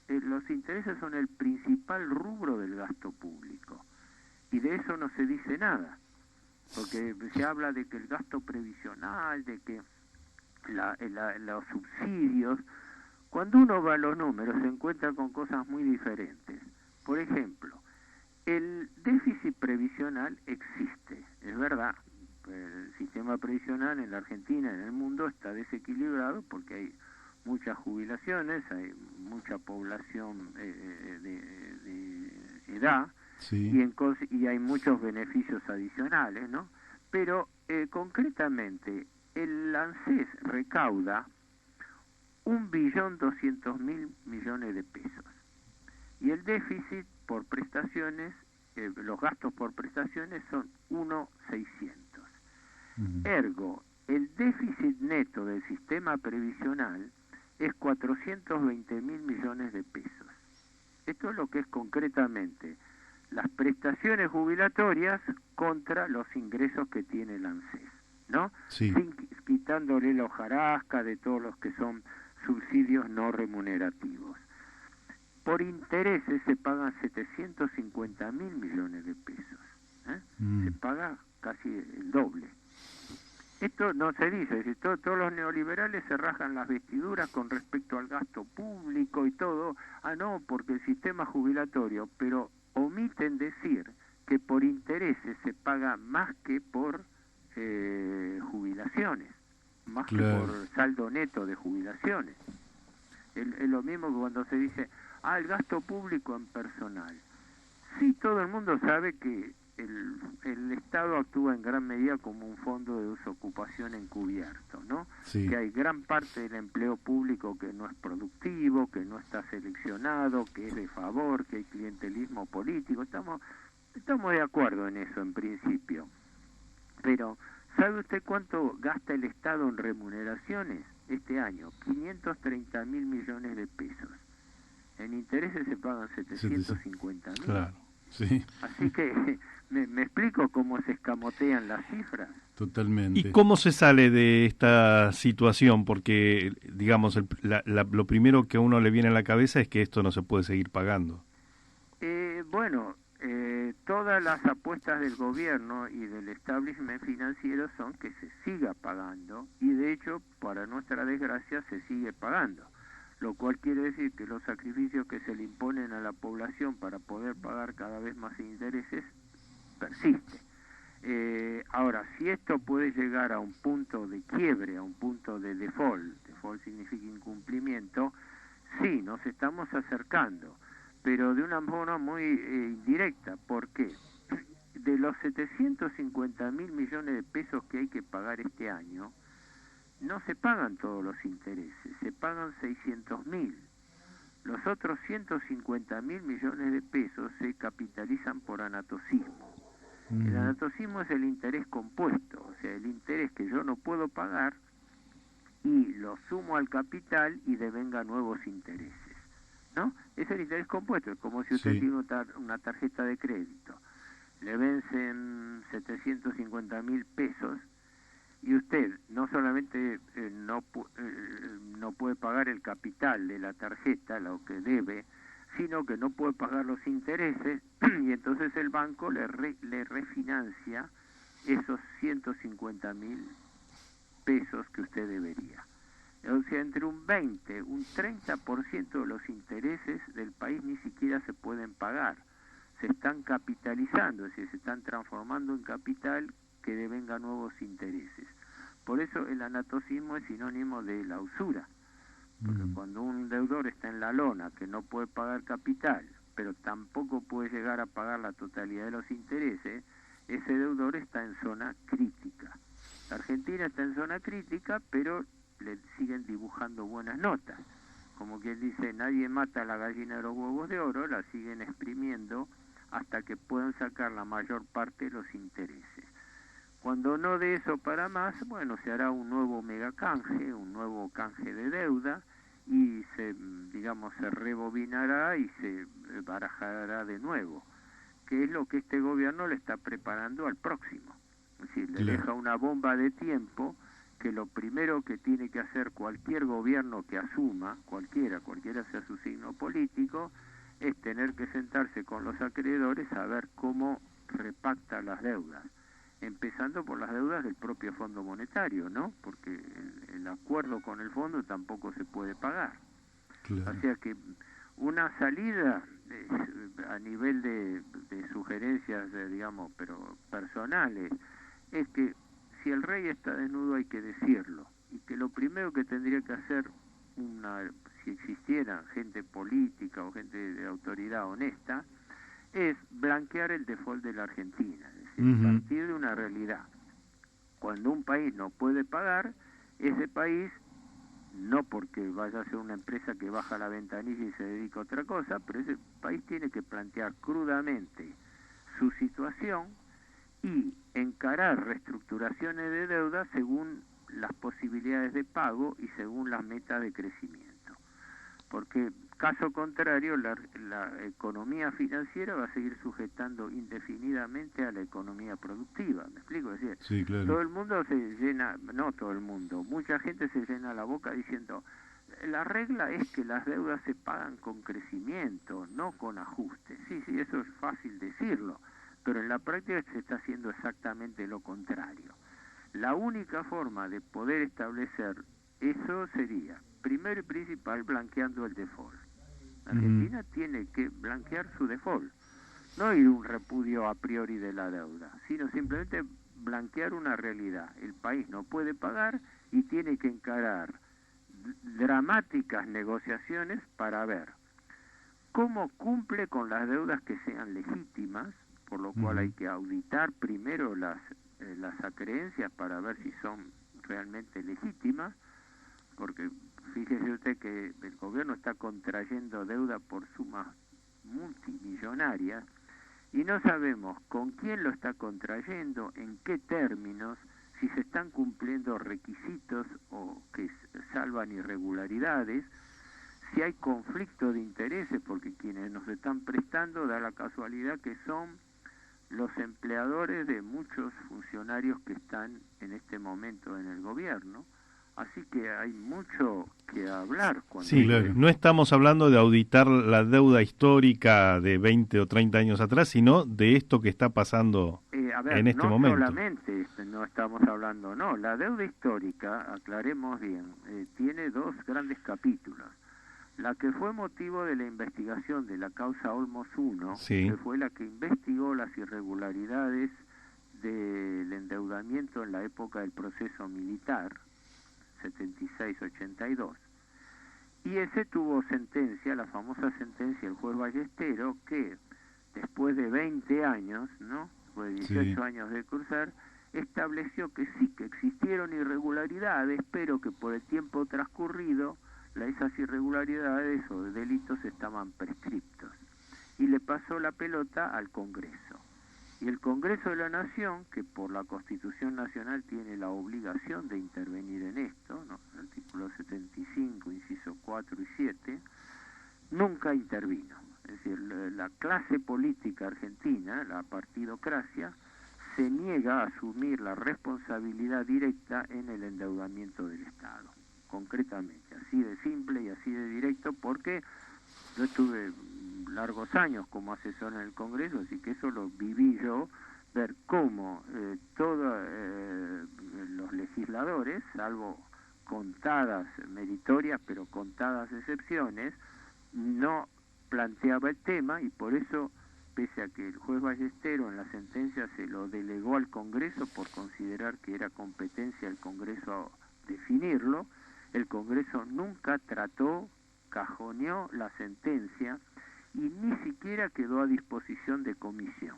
Los intereses son el principal rubro del gasto público. Y de eso no se dice nada. Porque se habla de que el gasto previsional, de que los subsidios. Cuando uno va a los números se encuentra con cosas muy diferentes. Por ejemplo, el déficit previsional existe, es verdad. El sistema previsional en la Argentina y en el mundo está desequilibrado porque hay muchas jubilaciones, hay mucha población de edad, Sí. y hay muchos beneficios adicionales, ¿no? Pero concretamente el ANSES recauda 1.200.000.000.000 de pesos y el déficit por prestaciones, los gastos por prestaciones son 1.600. Ergo, el déficit neto del sistema previsional es 420.000.000.000 de pesos. Esto es lo que es concretamente las prestaciones jubilatorias contra los ingresos que tiene el ANSES, ¿no? Sí. Quitándole la hojarasca de todos los que son subsidios no remunerativos. Por intereses se pagan 750.000.000.000 de pesos. Se paga casi el doble. Esto no se dice, es decir, todos los neoliberales se rajan las vestiduras con respecto al gasto público y todo. No, porque el sistema jubilatorio, pero omiten decir que por intereses se paga más que por jubilaciones, más que por saldo neto de jubilaciones. Es lo mismo que cuando se dice, el gasto público en personal. Sí, todo el mundo sabe que el Estado actúa en gran medida como un fondo de desocupación encubierto, ¿no? Sí. Que hay gran parte del empleo público que no es productivo, que no está seleccionado, que es de favor, que hay clientelismo político. Estamos de acuerdo en eso en principio. Pero, ¿sabe usted cuánto gasta el Estado en remuneraciones este año? 530.000.000.000 de pesos. En intereses se pagan 750.000. Claro, sí. Así que me explico cómo se escamotean las cifras. Totalmente. ¿Y cómo se sale de esta situación? Porque, digamos, lo primero que a uno le viene a la cabeza es que esto no se puede seguir pagando. Todas las apuestas del gobierno y del establishment financiero son que se siga pagando, y de hecho, para nuestra desgracia, se sigue pagando, lo cual quiere decir que los sacrificios que se le imponen a la población para poder pagar cada vez más intereses persisten. Ahora, si esto puede llegar a un punto de quiebre, a un punto de default significa incumplimiento, sí, nos estamos acercando, pero de una forma muy indirecta. ¿Por qué? De los 750.000.000.000 de pesos que hay que pagar este año, no se pagan todos los intereses, se pagan 600.000. Los otros 150.000.000.000 de pesos se capitalizan por anatocismo. El anatocismo es el interés compuesto, o sea, el interés que yo no puedo pagar y lo sumo al capital y devenga nuevos intereses, ¿no? Es el interés compuesto, es como si usted tiene una tarjeta de crédito, le vencen 750.000 pesos y usted no solamente no puede pagar el capital de la tarjeta, lo que debe, sino que no puede pagar los intereses, y entonces el banco le refinancia esos 150.000 pesos que usted debería. O sea, entre un 20, un 30% de los intereses del país ni siquiera se pueden pagar. Se están capitalizando, es decir, se están transformando en capital que devenga nuevos intereses. Por eso el anatocismo es sinónimo de la usura. Porque cuando un deudor está en la lona, que no puede pagar capital, pero tampoco puede llegar a pagar la totalidad de los intereses, ese deudor está en zona crítica. La Argentina está en zona crítica, pero le siguen dibujando buenas notas. Como quien dice, nadie mata a la gallina de los huevos de oro, la siguen exprimiendo hasta que puedan sacar la mayor parte de los intereses. Cuando no de eso para más, bueno, se hará un nuevo megacanje, un nuevo canje de deuda, y se rebobinará y se barajará de nuevo, que es lo que este gobierno le está preparando al próximo. Es decir, le deja una bomba de tiempo que lo primero que tiene que hacer cualquier gobierno que asuma, cualquiera sea su signo político, es tener que sentarse con los acreedores a ver cómo repacta las deudas, empezando por las deudas del propio Fondo Monetario, ¿no? Porque el acuerdo con el fondo tampoco se puede pagar. Claro. O sea que una salida a nivel de sugerencias, digamos, pero personales, es que si el rey está desnudo hay que decirlo, y que lo primero que tendría que hacer si existiera gente política o gente de autoridad honesta, es blanquear el default de la Argentina, es decir, partir de una realidad. Cuando un país no puede pagar, ese país, no porque vaya a ser una empresa que baja la ventanilla y se dedica a otra cosa, pero ese país tiene que plantear crudamente su situación y encarar reestructuraciones de deuda según las posibilidades de pago y según las metas de crecimiento. Porque, caso contrario, la economía financiera va a seguir sujetando indefinidamente a la economía productiva. ¿Me explico? Es decir, Sí, claro. todo el mundo se llena, no todo el mundo, mucha gente se llena la boca diciendo, la regla es que las deudas se pagan con crecimiento, no con ajustes. Sí, eso es fácil decirlo, pero en la práctica se está haciendo exactamente lo contrario. La única forma de poder establecer eso sería, primero y principal, blanqueando el default. Argentina tiene que blanquear su default, no ir un repudio a priori de la deuda, sino simplemente blanquear una realidad. El país no puede pagar y tiene que encarar dramáticas negociaciones para ver cómo cumple con las deudas que sean legítimas, por lo cual hay que auditar primero las acreencias para ver si son realmente legítimas, porque fíjese usted que el gobierno está contrayendo deuda por sumas multimillonarias y no sabemos con quién lo está contrayendo, en qué términos, si se están cumpliendo requisitos o que salvan irregularidades, si hay conflicto de intereses, porque quienes nos están prestando da la casualidad que son los empleadores de muchos funcionarios que están en este momento en el gobierno. Así que hay mucho que hablar. Sí, claro. No estamos hablando de auditar la deuda histórica de 20 o 30 años atrás, sino de esto que está pasando en este momento. No solamente no estamos hablando, no. La deuda histórica, aclaremos bien, tiene dos grandes capítulos. La que fue motivo de la investigación de la causa Olmos 1, sí, que fue la que investigó las irregularidades del endeudamiento en la época del proceso militar, 76-82. Y ese tuvo sentencia, la famosa sentencia del juez Ballestero, que después de 20 años, ¿no? Después de 18 años de cursar, estableció que sí, que existieron irregularidades, pero que por el tiempo transcurrido esas irregularidades o delitos estaban prescriptos. Y le pasó la pelota al Congreso. Y el Congreso de la Nación, que por la Constitución Nacional tiene la obligación de intervenir en esto, ¿no? El artículo 75, inciso 4 y 7, nunca intervino. Es decir, la clase política argentina, la partidocracia, se niega a asumir la responsabilidad directa en el endeudamiento del Estado. Concretamente, así de simple y así de directo, porque yo estuve largos años como asesor en el Congreso, así que eso lo viví yo, ver cómo todos los legisladores, salvo contadas meritorias, pero contadas excepciones, no planteaba el tema, y por eso, pese a que el juez Ballestero en la sentencia se lo delegó al Congreso por considerar que era competencia del Congreso definirlo, el Congreso nunca trató, cajoneó la sentencia y ni siquiera quedó a disposición de comisión.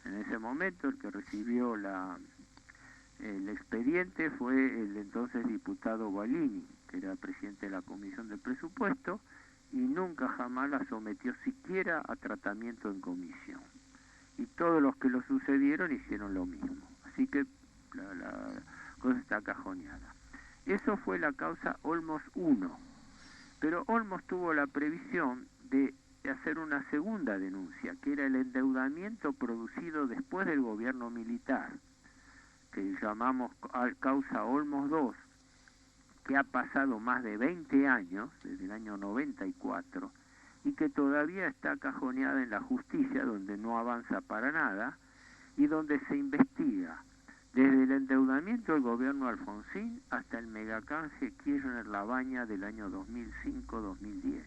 En ese momento el que recibió el expediente fue el entonces diputado Gualini, que era presidente de la Comisión de Presupuesto, y nunca jamás la sometió siquiera a tratamiento en comisión. Y todos los que lo sucedieron hicieron lo mismo. Así que la cosa está cajoneada. Eso fue la causa Olmos 1, pero Olmos tuvo la previsión de hacer una segunda denuncia, que era el endeudamiento producido después del gobierno militar. que llamamos causa Olmos II, que ha pasado más de 20 años, desde el año 94, y que todavía está cajoneada en la justicia, donde no avanza para nada, y donde se investiga desde el endeudamiento del gobierno Alfonsín hasta el megacanje Kirchner-Labaña del año 2005-2010.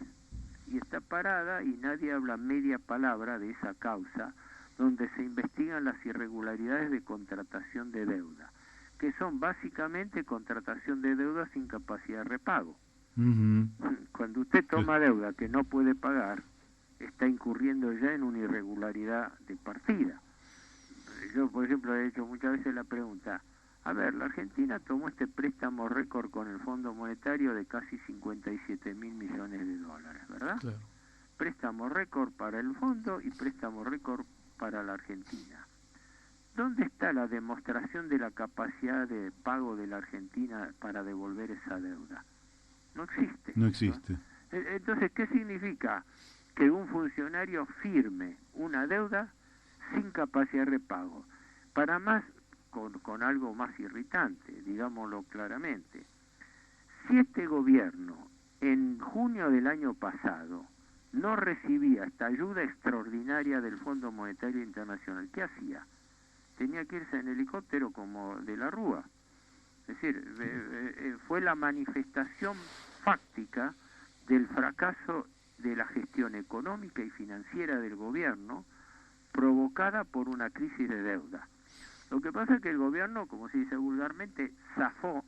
Y está parada y nadie habla media palabra de esa causa, donde se investigan las irregularidades de contratación de deuda, que son básicamente contratación de deuda sin capacidad de repago. Ujú. Cuando usted toma deuda que no puede pagar, está incurriendo ya en una irregularidad de partida. Yo, por ejemplo, he hecho muchas veces la pregunta, a ver, la Argentina tomó este préstamo récord con el Fondo Monetario de casi 57.000 millones de dólares, ¿verdad? Claro. Préstamo récord para el fondo y préstamo récord para la Argentina. ¿Dónde está la demostración de la capacidad de pago de la Argentina para devolver esa deuda? No existe. No existe. ¿No? Entonces, ¿qué significa que un funcionario firme una deuda sin capacidad de repago? Para más, con algo más irritante, digámoslo claramente, si este gobierno en junio del año pasado no recibía esta ayuda extraordinaria del Fondo Monetario Internacional, ¿qué hacía? Tenía que irse en helicóptero como de la Rúa. Es decir, fue la manifestación fáctica del fracaso de la gestión económica y financiera del gobierno, provocada por una crisis de deuda. Lo que pasa es que el gobierno, como se dice vulgarmente, zafó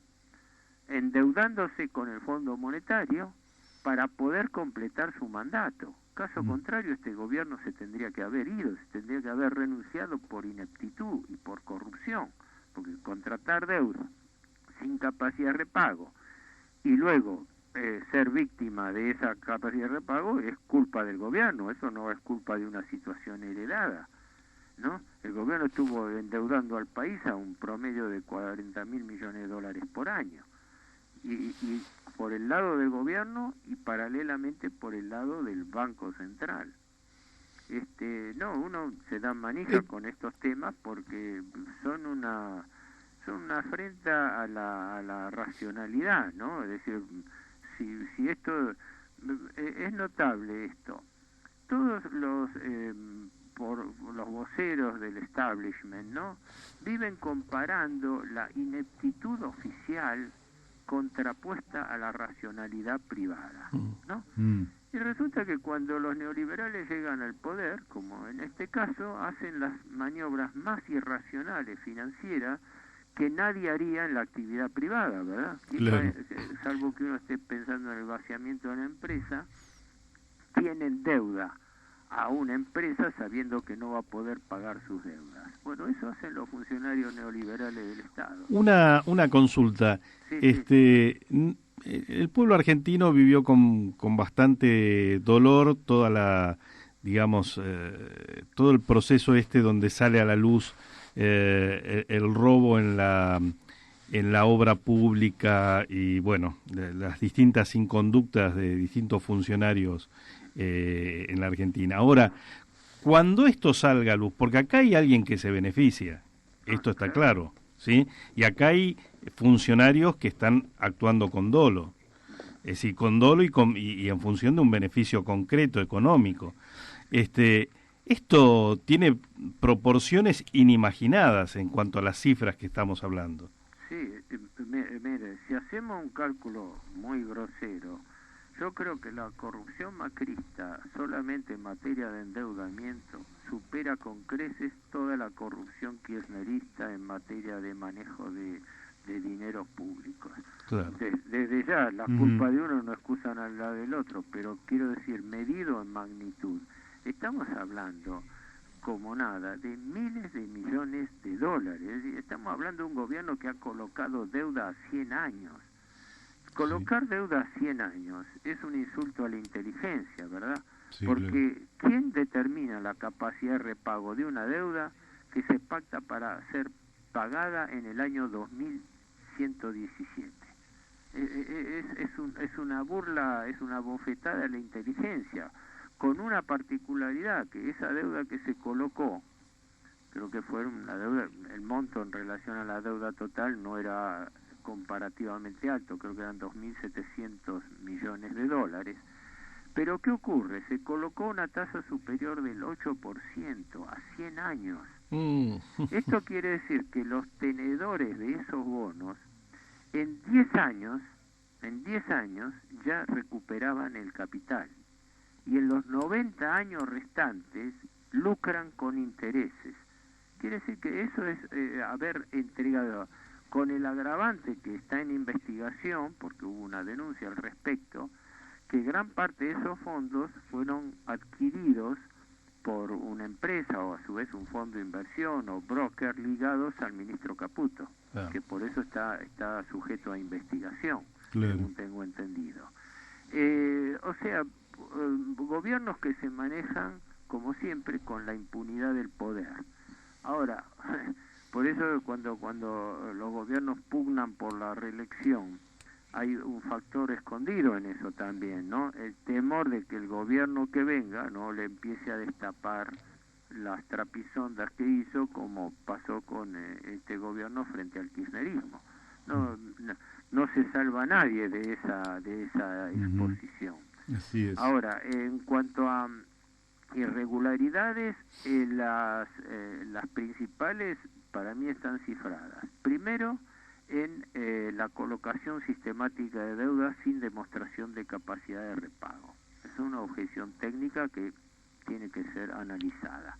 endeudándose con el Fondo Monetario para poder completar su mandato. Caso contrario, este gobierno se tendría que haber ido, se tendría que haber renunciado por ineptitud y por corrupción, porque contratar deuda sin capacidad de repago y luego ser víctima de esa capacidad de repago es culpa del gobierno, eso no es culpa de una situación heredada, ¿no? El gobierno estuvo endeudando al país a un promedio de 40.000 millones de dólares por año. Y por el lado del gobierno y paralelamente por el lado del Banco Central. No, uno se da manija con estos temas porque son una afrenta a la racionalidad, ¿no? Es decir, si esto es notable esto, todos los voceros del establishment, ¿no?, viven comparando la ineptitud oficial contrapuesta a la racionalidad privada, ¿no? Y resulta que cuando los neoliberales llegan al poder, como en este caso, hacen las maniobras más irracionales financieras que nadie haría en la actividad privada, ¿verdad? Claro. Salvo que uno esté pensando en el vaciamiento de la empresa, tienen deuda a una empresa sabiendo que no va a poder pagar sus deudas. Bueno, eso hacen los funcionarios neoliberales del Estado. Una consulta. Sí. El pueblo argentino vivió con bastante dolor toda la, digamos, todo el proceso donde sale a la luz el robo en la obra pública y, bueno, las distintas inconductas de distintos funcionarios en la Argentina. Ahora, cuando esto salga a luz, porque acá hay alguien que se beneficia, esto está claro, ¿sí? Y acá hay funcionarios que están actuando con dolo, es decir, con dolo y en función de un beneficio concreto económico. Esto tiene proporciones inimaginadas en cuanto a las cifras que estamos hablando. Sí, mire, si hacemos un cálculo muy grosero, yo creo que la corrupción macrista solamente en materia de endeudamiento supera con creces toda la corrupción kirchnerista en materia de manejo de dineros públicos. Claro. Desde ya, la culpa de uno no excusan a la del otro, pero quiero decir, medido en magnitud, estamos hablando como nada de miles de millones de dólares. Es decir, estamos hablando de un gobierno que ha colocado deuda a 100 años. Colocar deuda a 100 años es un insulto a la inteligencia, ¿verdad? Sí, porque claro. ¿quién determina la capacidad de repago de una deuda que se pacta para ser pagada en el año 2117? Es una burla, es una bofetada a la inteligencia, con una particularidad, que esa deuda que se colocó creo que fue una deuda, el monto en relación a la deuda total no era comparativamente alto, creo que eran 2.700 millones de dólares. Pero ¿qué ocurre? Se colocó una tasa superior del 8% a 100 años. Esto quiere decir que los tenedores de esos bonos en 10 años ya recuperaban el capital. Y en los 90 años restantes lucran con intereses. Quiere decir que eso es haber entregado, con el agravante que está en investigación, porque hubo una denuncia al respecto, que gran parte de esos fondos fueron adquiridos por una empresa o a su vez un fondo de inversión o broker ligados al ministro Caputo, que por eso está sujeto a investigación, según tengo entendido. O sea, gobiernos que se manejan, como siempre, con la impunidad del poder. Ahora, por eso cuando los gobiernos pugnan por la reelección, hay un factor escondido en eso también, ¿no? El temor de que el gobierno que venga no le empiece a destapar las trapisondas que hizo, como pasó con este gobierno frente al kirchnerismo. No se salva nadie de esa exposición. Así es. Ahora, en cuanto a irregularidades, las principales para mí están cifradas. Primero, en la colocación sistemática de deuda sin demostración de capacidad de repago. Es una objeción técnica que tiene que ser analizada.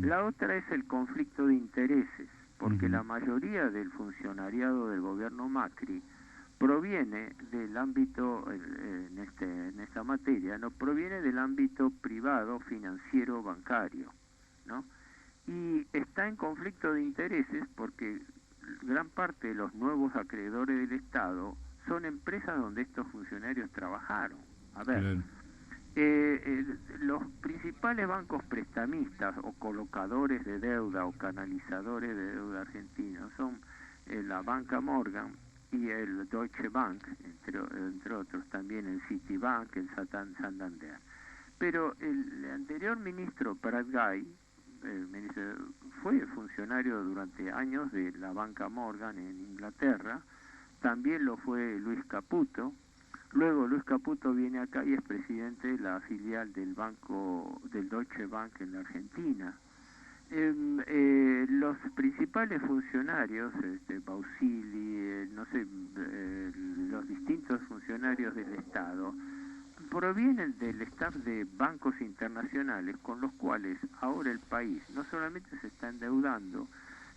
La otra es el conflicto de intereses, porque la mayoría del funcionariado del gobierno Macri proviene del ámbito, en esta materia, no proviene del ámbito privado, financiero, bancario, ¿no? Y está en conflicto de intereses porque gran parte de los nuevos acreedores del Estado son empresas donde estos funcionarios trabajaron. A ver, los principales bancos prestamistas o colocadores de deuda o canalizadores de deuda argentinos son la banca Morgan y el Deutsche Bank, entre otros, también el Citibank, el Santander. Pero el anterior ministro Prat-Gay fue funcionario durante años de la banca Morgan en Inglaterra, también lo fue Luis Caputo. Luego Luis Caputo viene acá y es presidente de la filial del Deutsche Bank en la Argentina. Los principales funcionarios, Bausili, los distintos funcionarios del Estado, provienen del staff de bancos internacionales con los cuales ahora el país no solamente se está endeudando,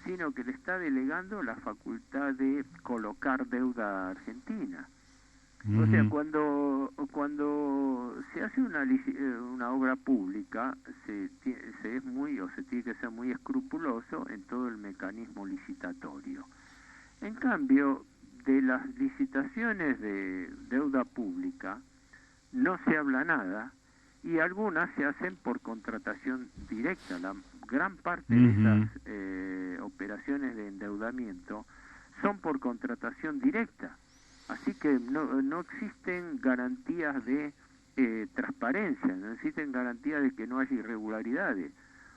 sino que le está delegando la facultad de colocar deuda argentina. O sea, cuando se hace una obra pública, se tiene que ser muy escrupuloso en todo el mecanismo licitatorio. En cambio, de las licitaciones de deuda pública no se habla nada y algunas se hacen por contratación directa. La gran parte de esas operaciones de endeudamiento son por contratación directa. Así que no existen garantías de transparencia, no existen garantías de que no haya irregularidades.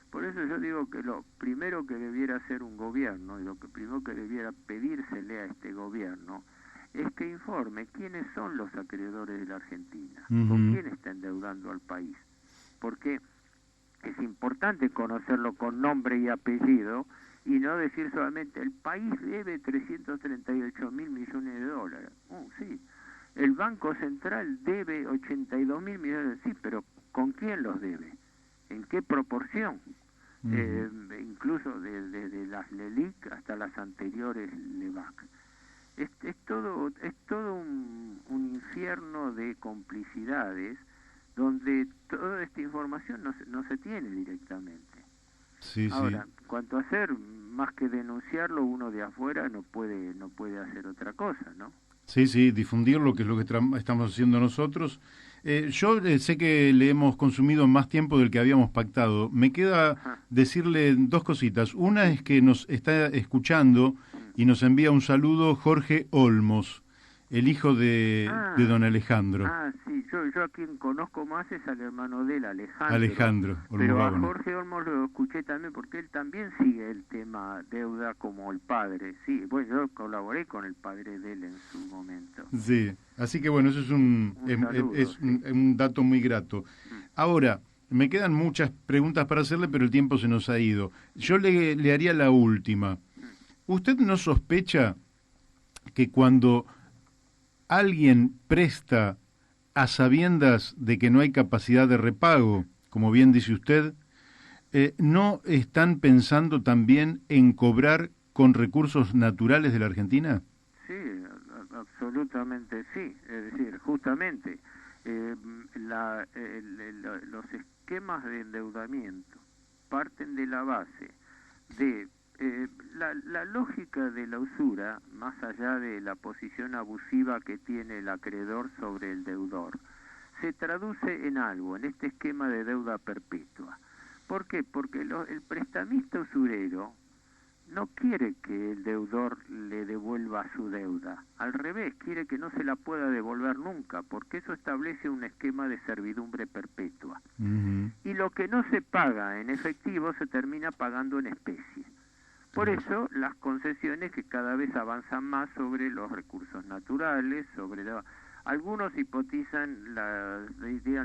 Por eso yo digo que lo primero que debiera hacer un gobierno, y lo que primero que debiera pedírsele a este gobierno, es que informe quiénes son los acreedores de la Argentina, con quién está endeudando al país. Porque es importante conocerlo con nombre y apellido, y no decir solamente el país debe 338 mil millones de dólares. Sí, el Banco Central debe 82 mil millones, sí, pero ¿con quién los debe? ¿En qué proporción? Incluso desde las LELIC hasta las anteriores LEVAC. Es todo un infierno de complicidades donde toda esta información no se tiene directamente. Sí, ahora, cuanto a hacer, más que denunciarlo, uno de afuera no puede hacer otra cosa, ¿no? Sí, difundirlo, que es lo que estamos haciendo nosotros. Yo sé que le hemos consumido más tiempo del que habíamos pactado. Me queda decirle dos cositas. Una es que nos está escuchando y nos envía un saludo Jorge Olmos. el hijo de don Alejandro. Sí, yo a quien conozco más es al hermano de él, Alejandro. Alejandro Pero a Olmos. Jorge Olmos lo escuché también porque él también sigue el tema deuda como el padre. Sí, bueno, yo colaboré con el padre de él en su momento. Sí, así que bueno, eso es un dato muy grato. Ahora, me quedan muchas preguntas para hacerle, pero el tiempo se nos ha ido. Yo le haría la última. ¿Usted no sospecha que cuando alguien presta a sabiendas de que no hay capacidad de repago, como bien dice usted, no están pensando también en cobrar con recursos naturales de la Argentina? Sí, absolutamente sí. Es decir, justamente los esquemas de endeudamiento parten de la base de la lógica de la usura, más allá de la posición abusiva que tiene el acreedor sobre el deudor, se traduce en algo, en este esquema de deuda perpetua. ¿Por qué? Porque el prestamista usurero no quiere que el deudor le devuelva su deuda. Al revés, quiere que no se la pueda devolver nunca, porque eso establece un esquema de servidumbre perpetua. Y lo que no se paga en efectivo se termina pagando en especie. Por eso las concesiones que cada vez avanzan más sobre los recursos naturales, algunos hipotizan la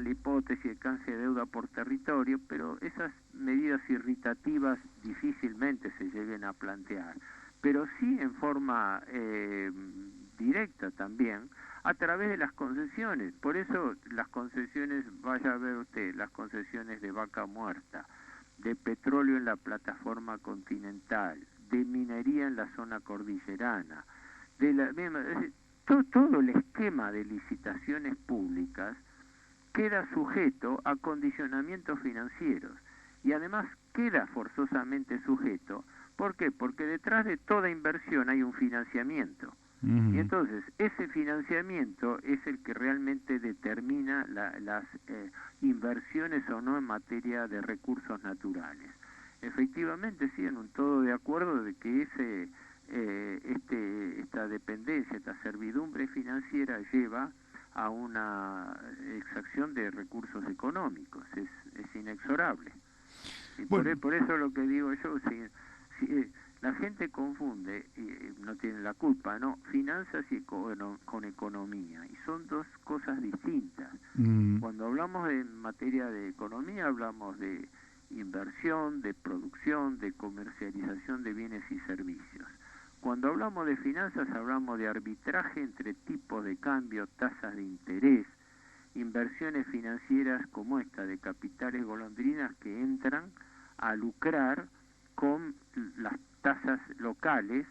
hipótesis de canje de deuda por territorio, pero esas medidas irritativas difícilmente se lleguen a plantear, pero sí en forma directa también, a través de las concesiones. Por eso las concesiones, vaya a ver usted, las concesiones de Vaca Muerta, de petróleo en la plataforma continental, de minería en la zona cordillerana, todo el esquema de licitaciones públicas queda sujeto a condicionamientos financieros y además queda forzosamente sujeto. ¿Por qué? Porque detrás de toda inversión hay un financiamiento. Y entonces ese financiamiento es el que realmente determina las inversiones o no en materia de recursos naturales. Efectivamente, sí, en un todo de acuerdo de que esta dependencia, esta servidumbre financiera lleva a una exacción de recursos económicos, es inexorable. Y bueno, por eso lo que digo yo, si la gente confunde, y no tiene la culpa, ¿no? Finanzas con economía, y son dos cosas distintas. Cuando hablamos en materia de economía, hablamos de inversión, de producción, de comercialización de bienes y servicios. Cuando hablamos de finanzas, hablamos de arbitraje entre tipos de cambio, tasas de interés, inversiones financieras como esta de capitales golondrinas que entran a lucrar con las tasas locales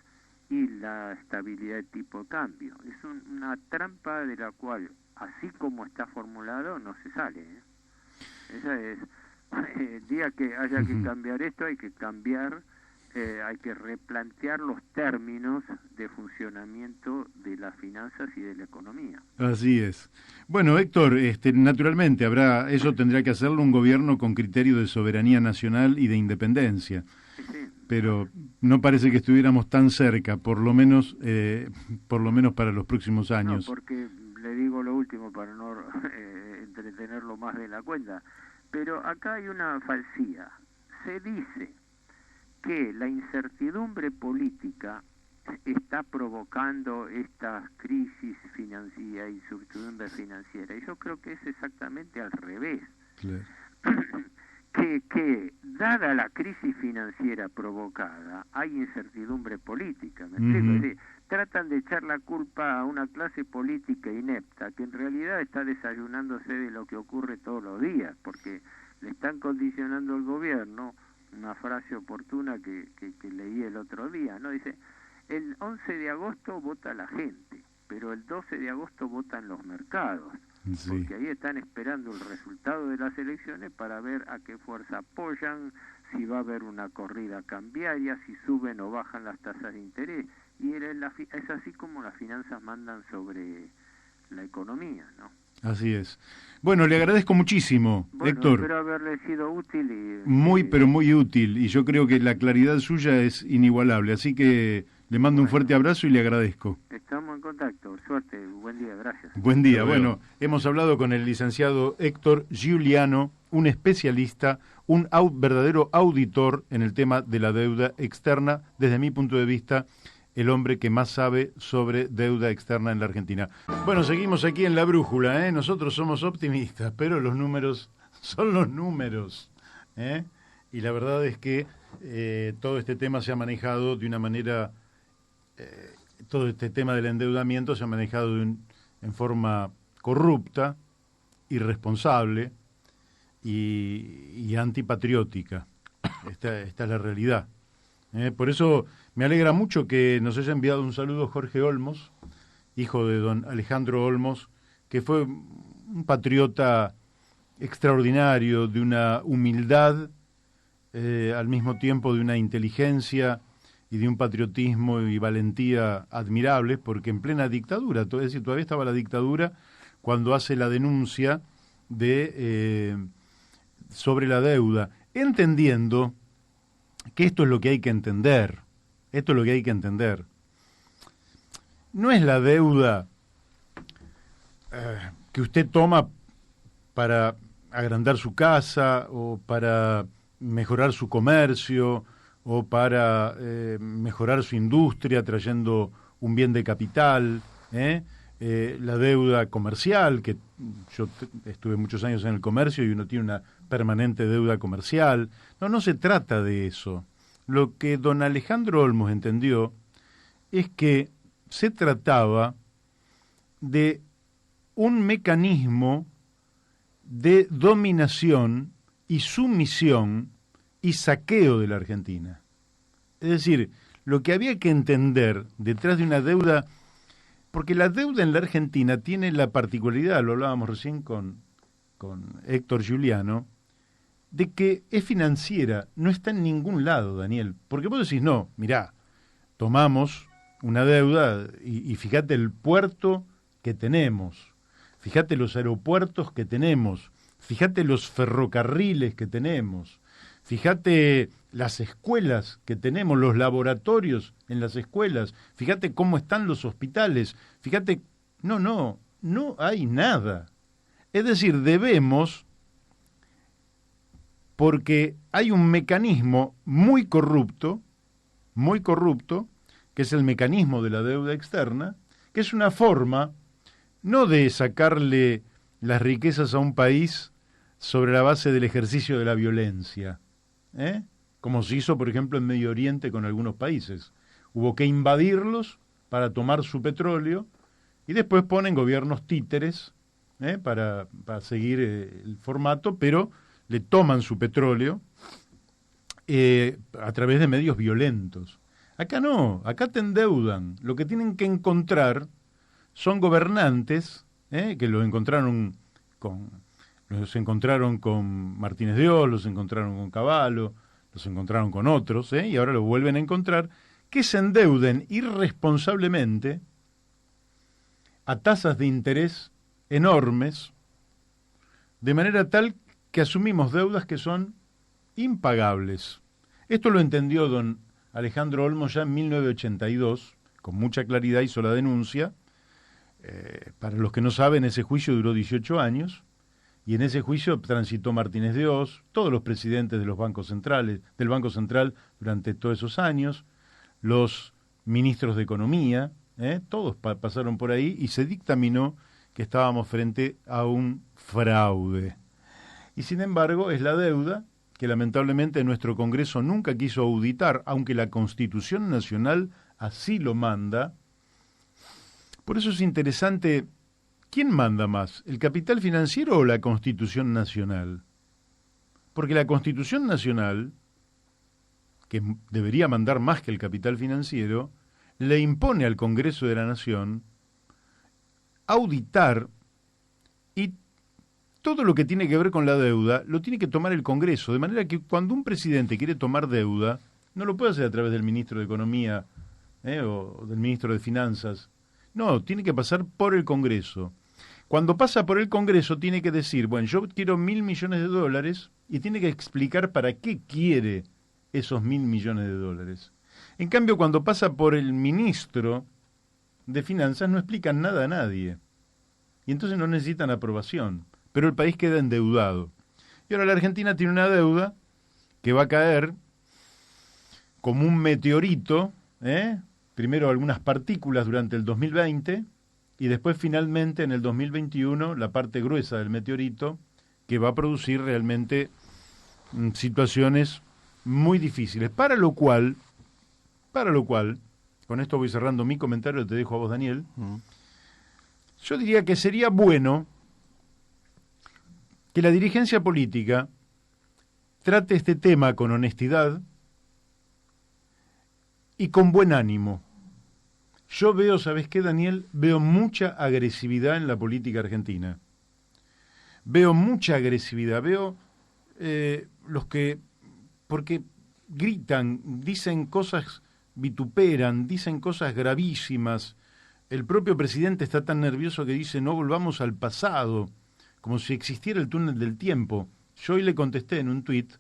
y la estabilidad de tipo de cambio. Es una trampa de la cual, así como está formulado, no se sale. Esa es, el día que haya que cambiar esto, hay que cambiar, hay que replantear los términos de funcionamiento de las finanzas y de la economía. Así es. Bueno, Héctor, naturalmente eso tendrá que hacerlo un gobierno con criterio de soberanía nacional y de independencia. Sí. Pero no parece que estuviéramos tan cerca, por lo menos para los próximos años. No, porque le digo lo último para no entretenerlo más de la cuenta, pero acá hay una falsía. Se dice que la incertidumbre política está provocando esta crisis financiera, incertidumbre financiera, y yo creo que es exactamente al revés. Claro. Que dada la crisis financiera provocada, hay incertidumbre política, ¿me explico? Es decir, tratan de echar la culpa a una clase política inepta, que en realidad está desayunándose de lo que ocurre todos los días, porque le están condicionando al gobierno, una frase oportuna que leí el otro día, ¿no? Dice, el 11 de agosto vota la gente, pero el 12 de agosto votan los mercados. Sí. Porque ahí están esperando el resultado de las elecciones para ver a qué fuerza apoyan, si va a haber una corrida cambiaria, si suben o bajan las tasas de interés. Y es así como las finanzas mandan sobre la economía, ¿no? Así es. Bueno, le agradezco muchísimo, bueno, Héctor. Espero haberle sido útil. Pero muy útil. Y yo creo que la claridad suya es inigualable. Así que le mando un fuerte abrazo y le agradezco. Estamos en contacto. Suerte. día, gracias. Buen día. Bueno, hemos hablado con el licenciado Héctor Giuliano, un especialista, un verdadero auditor en el tema de la deuda externa, desde mi punto de vista, el hombre que más sabe sobre deuda externa en la Argentina. Bueno, seguimos aquí en La Brújula, ¿eh? Nosotros somos optimistas, pero los números son los números, ¿eh? Y la verdad es que todo este tema se ha manejado de una manera, todo este tema del endeudamiento se ha manejado en forma corrupta, irresponsable y antipatriótica. Esta es la realidad. Por eso me alegra mucho que nos haya enviado un saludo Jorge Olmos, hijo de don Alejandro Olmos, que fue un patriota extraordinario, de una humildad, al mismo tiempo de una inteligencia y de un patriotismo y valentía admirables, porque en plena dictadura, es decir, todavía estaba la dictadura cuando hace la denuncia sobre la deuda, entendiendo que esto es lo que hay que entender, No es la deuda que usted toma para agrandar su casa o para mejorar su comercio o para mejorar su industria trayendo un bien de capital, la deuda comercial, que yo estuve muchos años en el comercio y uno tiene una permanente deuda comercial. No se trata de eso. Lo que don Alejandro Olmos entendió es que se trataba de un mecanismo de dominación y sumisión y saqueo de la Argentina. Es decir, lo que había que entender detrás de una deuda, porque la deuda en la Argentina tiene la particularidad, lo hablábamos recién con Héctor Giuliano, de que es financiera, no está en ningún lado, Daniel. Porque vos decís, no, mirá, tomamos una deuda y fíjate el puerto que tenemos, fíjate los aeropuertos que tenemos, fíjate los ferrocarriles que tenemos, fíjate las escuelas que tenemos, los laboratorios en las escuelas, fíjate cómo están los hospitales, fíjate, no hay nada. Es decir, debemos, porque hay un mecanismo muy corrupto, que es el mecanismo de la deuda externa, que es una forma no de sacarle las riquezas a un país sobre la base del ejercicio de la violencia, como se hizo, por ejemplo, en Medio Oriente con algunos países. Hubo que invadirlos para tomar su petróleo y después ponen gobiernos títeres para seguir el formato, pero le toman su petróleo a través de medios violentos. Acá no, acá te endeudan. Lo que tienen que encontrar son gobernantes que los encontraron con Martínez de Oz, los encontraron con Cavallo, los encontraron con otros, y ahora los vuelven a encontrar, que se endeuden irresponsablemente a tasas de interés enormes, de manera tal que asumimos deudas que son impagables. Esto lo entendió don Alejandro Olmos ya en 1982, con mucha claridad hizo la denuncia. Para los que no saben, ese juicio duró 18 años, y en ese juicio transitó Martínez de Oz, todos los presidentes de los bancos centrales, del Banco Central durante todos esos años, los ministros de Economía, todos pasaron por ahí, y se dictaminó que estábamos frente a un fraude. Y sin embargo es la deuda que lamentablemente nuestro Congreso nunca quiso auditar, aunque la Constitución Nacional así lo manda. Por eso es interesante, ¿quién manda más, el capital financiero o la Constitución Nacional? Porque la Constitución Nacional, que debería mandar más que el capital financiero, le impone al Congreso de la Nación auditar, y todo lo que tiene que ver con la deuda lo tiene que tomar el Congreso, de manera que cuando un presidente quiere tomar deuda, no lo puede hacer a través del ministro de Economía o del ministro de Finanzas. No, tiene que pasar por el Congreso. Cuando pasa por el Congreso tiene que decir, bueno, yo quiero $1.000 millones, y tiene que explicar para qué quiere esos $1.000 millones. En cambio, cuando pasa por el ministro de Finanzas no explican nada a nadie. y entonces no necesitan aprobación, pero el país queda endeudado. Y ahora la Argentina tiene una deuda que va a caer como un meteorito, primero algunas partículas durante el 2020 y después finalmente en el 2021 la parte gruesa del meteorito que va a producir realmente situaciones muy difíciles. Para lo cual, con esto voy cerrando mi comentario, te dejo a vos, Daniel, yo diría que sería bueno que la dirigencia política trate este tema con honestidad y con buen ánimo. Yo veo, ¿sabes qué, Daniel? Veo mucha agresividad en la política argentina. Veo mucha agresividad, veo los que, porque gritan, dicen cosas, vituperan, dicen cosas gravísimas. El propio presidente está tan nervioso que dice no volvamos al pasado, como si existiera el túnel del tiempo. Yo hoy le contesté en un tuit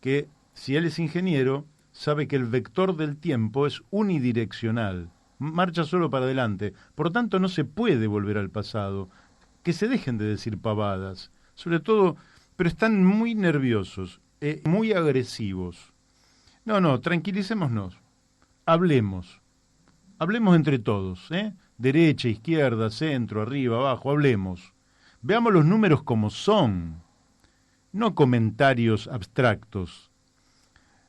que si él es ingeniero, sabe que el vector del tiempo es unidireccional, marcha solo para adelante, por lo tanto no se puede volver al pasado. Que se dejen de decir pavadas, sobre todo, pero están muy nerviosos, muy agresivos. No, tranquilicémonos, hablemos entre todos, derecha, izquierda, centro, arriba, abajo, hablemos. Veamos los números como son, no comentarios abstractos.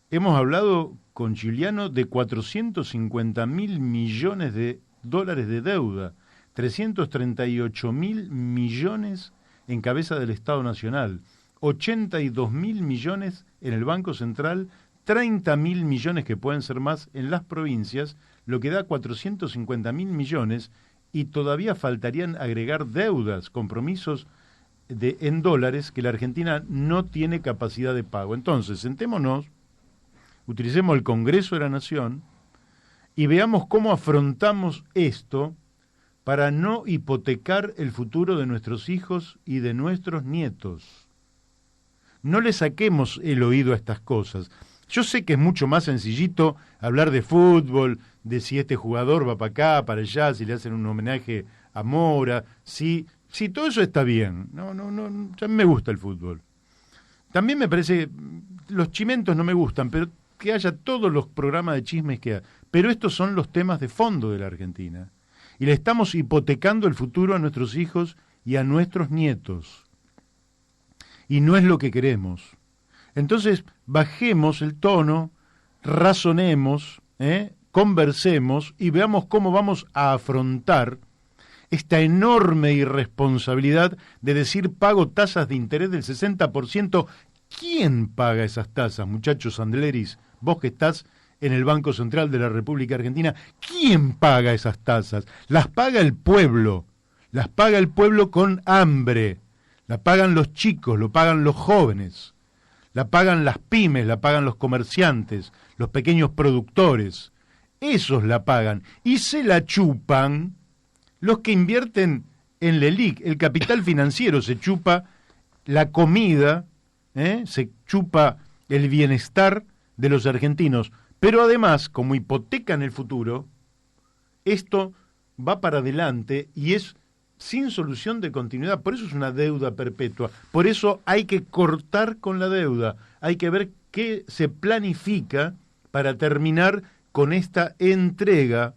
Hemos hablado con Giuliano de 450.000 millones de dólares de deuda, 338.000 millones en cabeza del Estado Nacional, 82.000 millones en el Banco Central, 30.000 millones que pueden ser más en las provincias, lo que da 450.000 millones y todavía faltarían agregar deudas, compromisos en dólares que la Argentina no tiene capacidad de pago. Entonces, sentémonos, utilicemos el Congreso de la Nación y veamos cómo afrontamos esto para no hipotecar el futuro de nuestros hijos y de nuestros nietos. No le saquemos el oído a estas cosas. Yo sé que es mucho más sencillito hablar de fútbol, de si este jugador va para acá, para allá, si le hacen un homenaje a Mora, si todo eso está bien. No, a mí me gusta el fútbol. También me parece, los chimentos no me gustan, pero que haya todos los programas de chismes que haya. Pero estos son los temas de fondo de la Argentina. Y le estamos hipotecando el futuro a nuestros hijos y a nuestros nietos. Y no es lo que queremos. Entonces, bajemos el tono, razonemos, conversemos y veamos cómo vamos a afrontar esta enorme irresponsabilidad de decir pago tasas de interés del 60%. ¿Quién paga esas tasas, muchachos Sandleris? Vos que estás en el Banco Central de la República Argentina, ¿quién paga esas tasas? Las paga el pueblo con hambre, la pagan los chicos, lo pagan los jóvenes, la pagan las pymes, la pagan los comerciantes, los pequeños productores, esos la pagan, y se la chupan los que invierten en la LELIQ, el capital financiero se chupa la comida, se chupa el bienestar de los argentinos, pero además, como hipotecan el futuro, esto va para adelante y es sin solución de continuidad. Por eso es una deuda perpetua. Por eso hay que cortar con la deuda. Hay que ver qué se planifica para terminar con esta entrega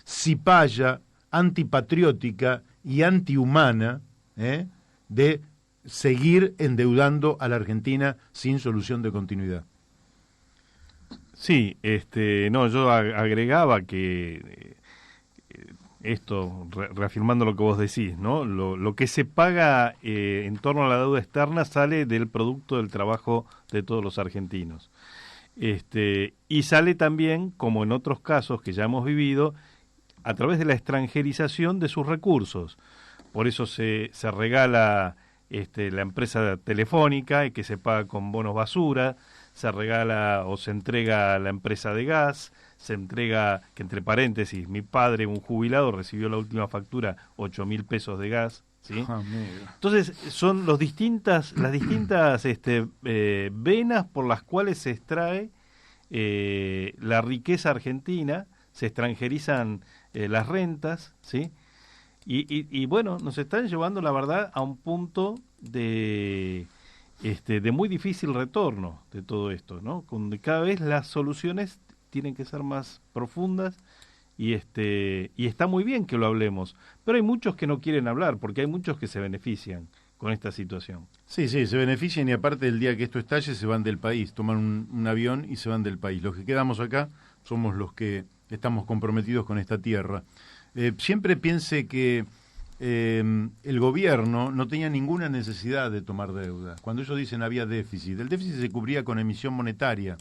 cipaya, antipatriótica y antihumana de seguir endeudando a la Argentina sin solución de continuidad. Sí, yo agregaba que esto, reafirmando lo que vos decís, ¿no? Lo que se paga en torno a la deuda externa sale del producto del trabajo de todos los argentinos. Y sale también, como en otros casos que ya hemos vivido, a través de la extranjerización de sus recursos. Por eso se regala la empresa telefónica, que se paga con bonos basura, se regala o se entrega a la empresa de gas, se entrega, que entre paréntesis, mi padre, un jubilado, recibió la última factura, 8.000 pesos de gas, ¿sí? Entonces, son las distintas venas por las cuales se extrae la riqueza argentina, se extranjerizan las rentas, ¿sí? Y bueno, nos están llevando, la verdad, a un punto de muy difícil retorno de todo esto, ¿no? Donde cada vez las soluciones tienen que ser más profundas y está muy bien que lo hablemos, pero hay muchos que no quieren hablar porque hay muchos que se benefician con esta situación. Sí, sí, se benefician y aparte el día que esto estalle se van del país, toman un avión y se van del país. Los que quedamos acá somos los que estamos comprometidos con esta tierra. Siempre piense que el gobierno no tenía ninguna necesidad de tomar deuda. Cuando ellos dicen había déficit, el déficit se cubría con emisión monetaria.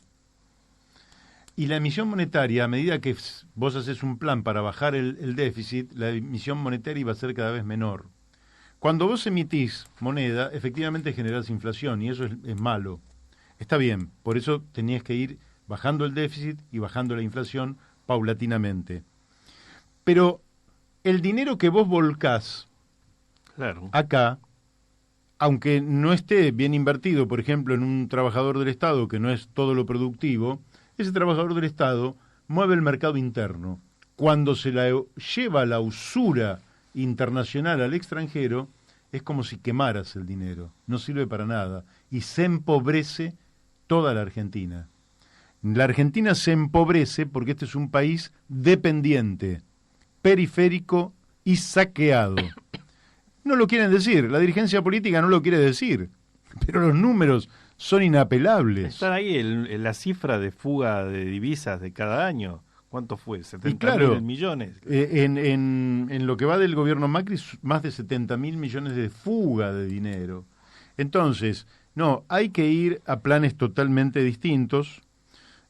Y la emisión monetaria, a medida que vos haces un plan para bajar el déficit, la emisión monetaria iba a ser cada vez menor. Cuando vos emitís moneda, efectivamente generás inflación y eso es malo. Está bien, por eso tenías que ir bajando el déficit y bajando la inflación paulatinamente. Pero el dinero que vos volcás Claro. acá, aunque no esté bien invertido, por ejemplo, en un trabajador del Estado, que no es todo lo productivo, ese trabajador del Estado mueve el mercado interno. Cuando se la lleva la usura internacional al extranjero, es como si quemaras el dinero, no sirve para nada, y se empobrece toda la Argentina. La Argentina se empobrece porque este es un país dependiente, periférico y saqueado. No lo quieren decir, la dirigencia política no lo quiere decir, pero los números son inapelables. Están ahí la cifra de fuga de divisas de cada año. ¿Cuánto fue? Y 70.000 claro, millones. en lo que va del gobierno Macri, más de 70.000 millones de fuga de dinero. Entonces, no, hay que ir a planes totalmente distintos.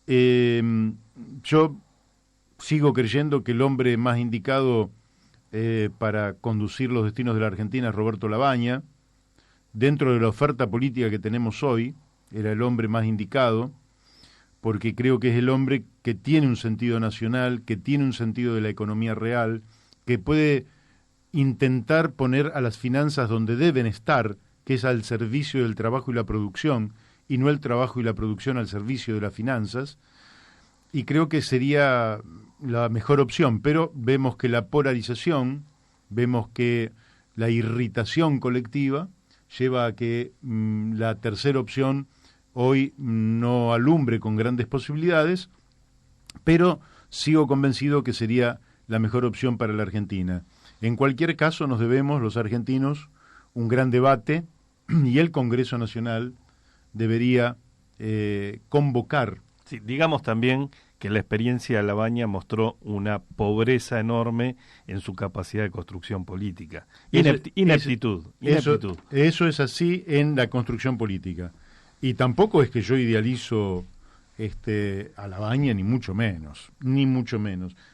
Yo sigo creyendo que el hombre más indicado para conducir los destinos de la Argentina es Roberto Labaña. Dentro de la oferta política que tenemos hoy, era el hombre más indicado, porque creo que es el hombre que tiene un sentido nacional, que tiene un sentido de la economía real, que puede intentar poner a las finanzas donde deben estar, que es al servicio del trabajo y la producción, y no el trabajo y la producción al servicio de las finanzas, y creo que sería la mejor opción, pero vemos que la polarización, vemos que la irritación colectiva lleva a que la tercera opción hoy no alumbre con grandes posibilidades, pero sigo convencido que sería la mejor opción para la Argentina. En cualquier caso, nos debemos, los argentinos, un gran debate y el Congreso Nacional debería convocar. Sí, digamos también que la experiencia de Labaña mostró una pobreza enorme en su capacidad de construcción política. Ineptitud. Eso es así en la construcción política. Y tampoco es que yo idealizo a Labaña, ni mucho menos.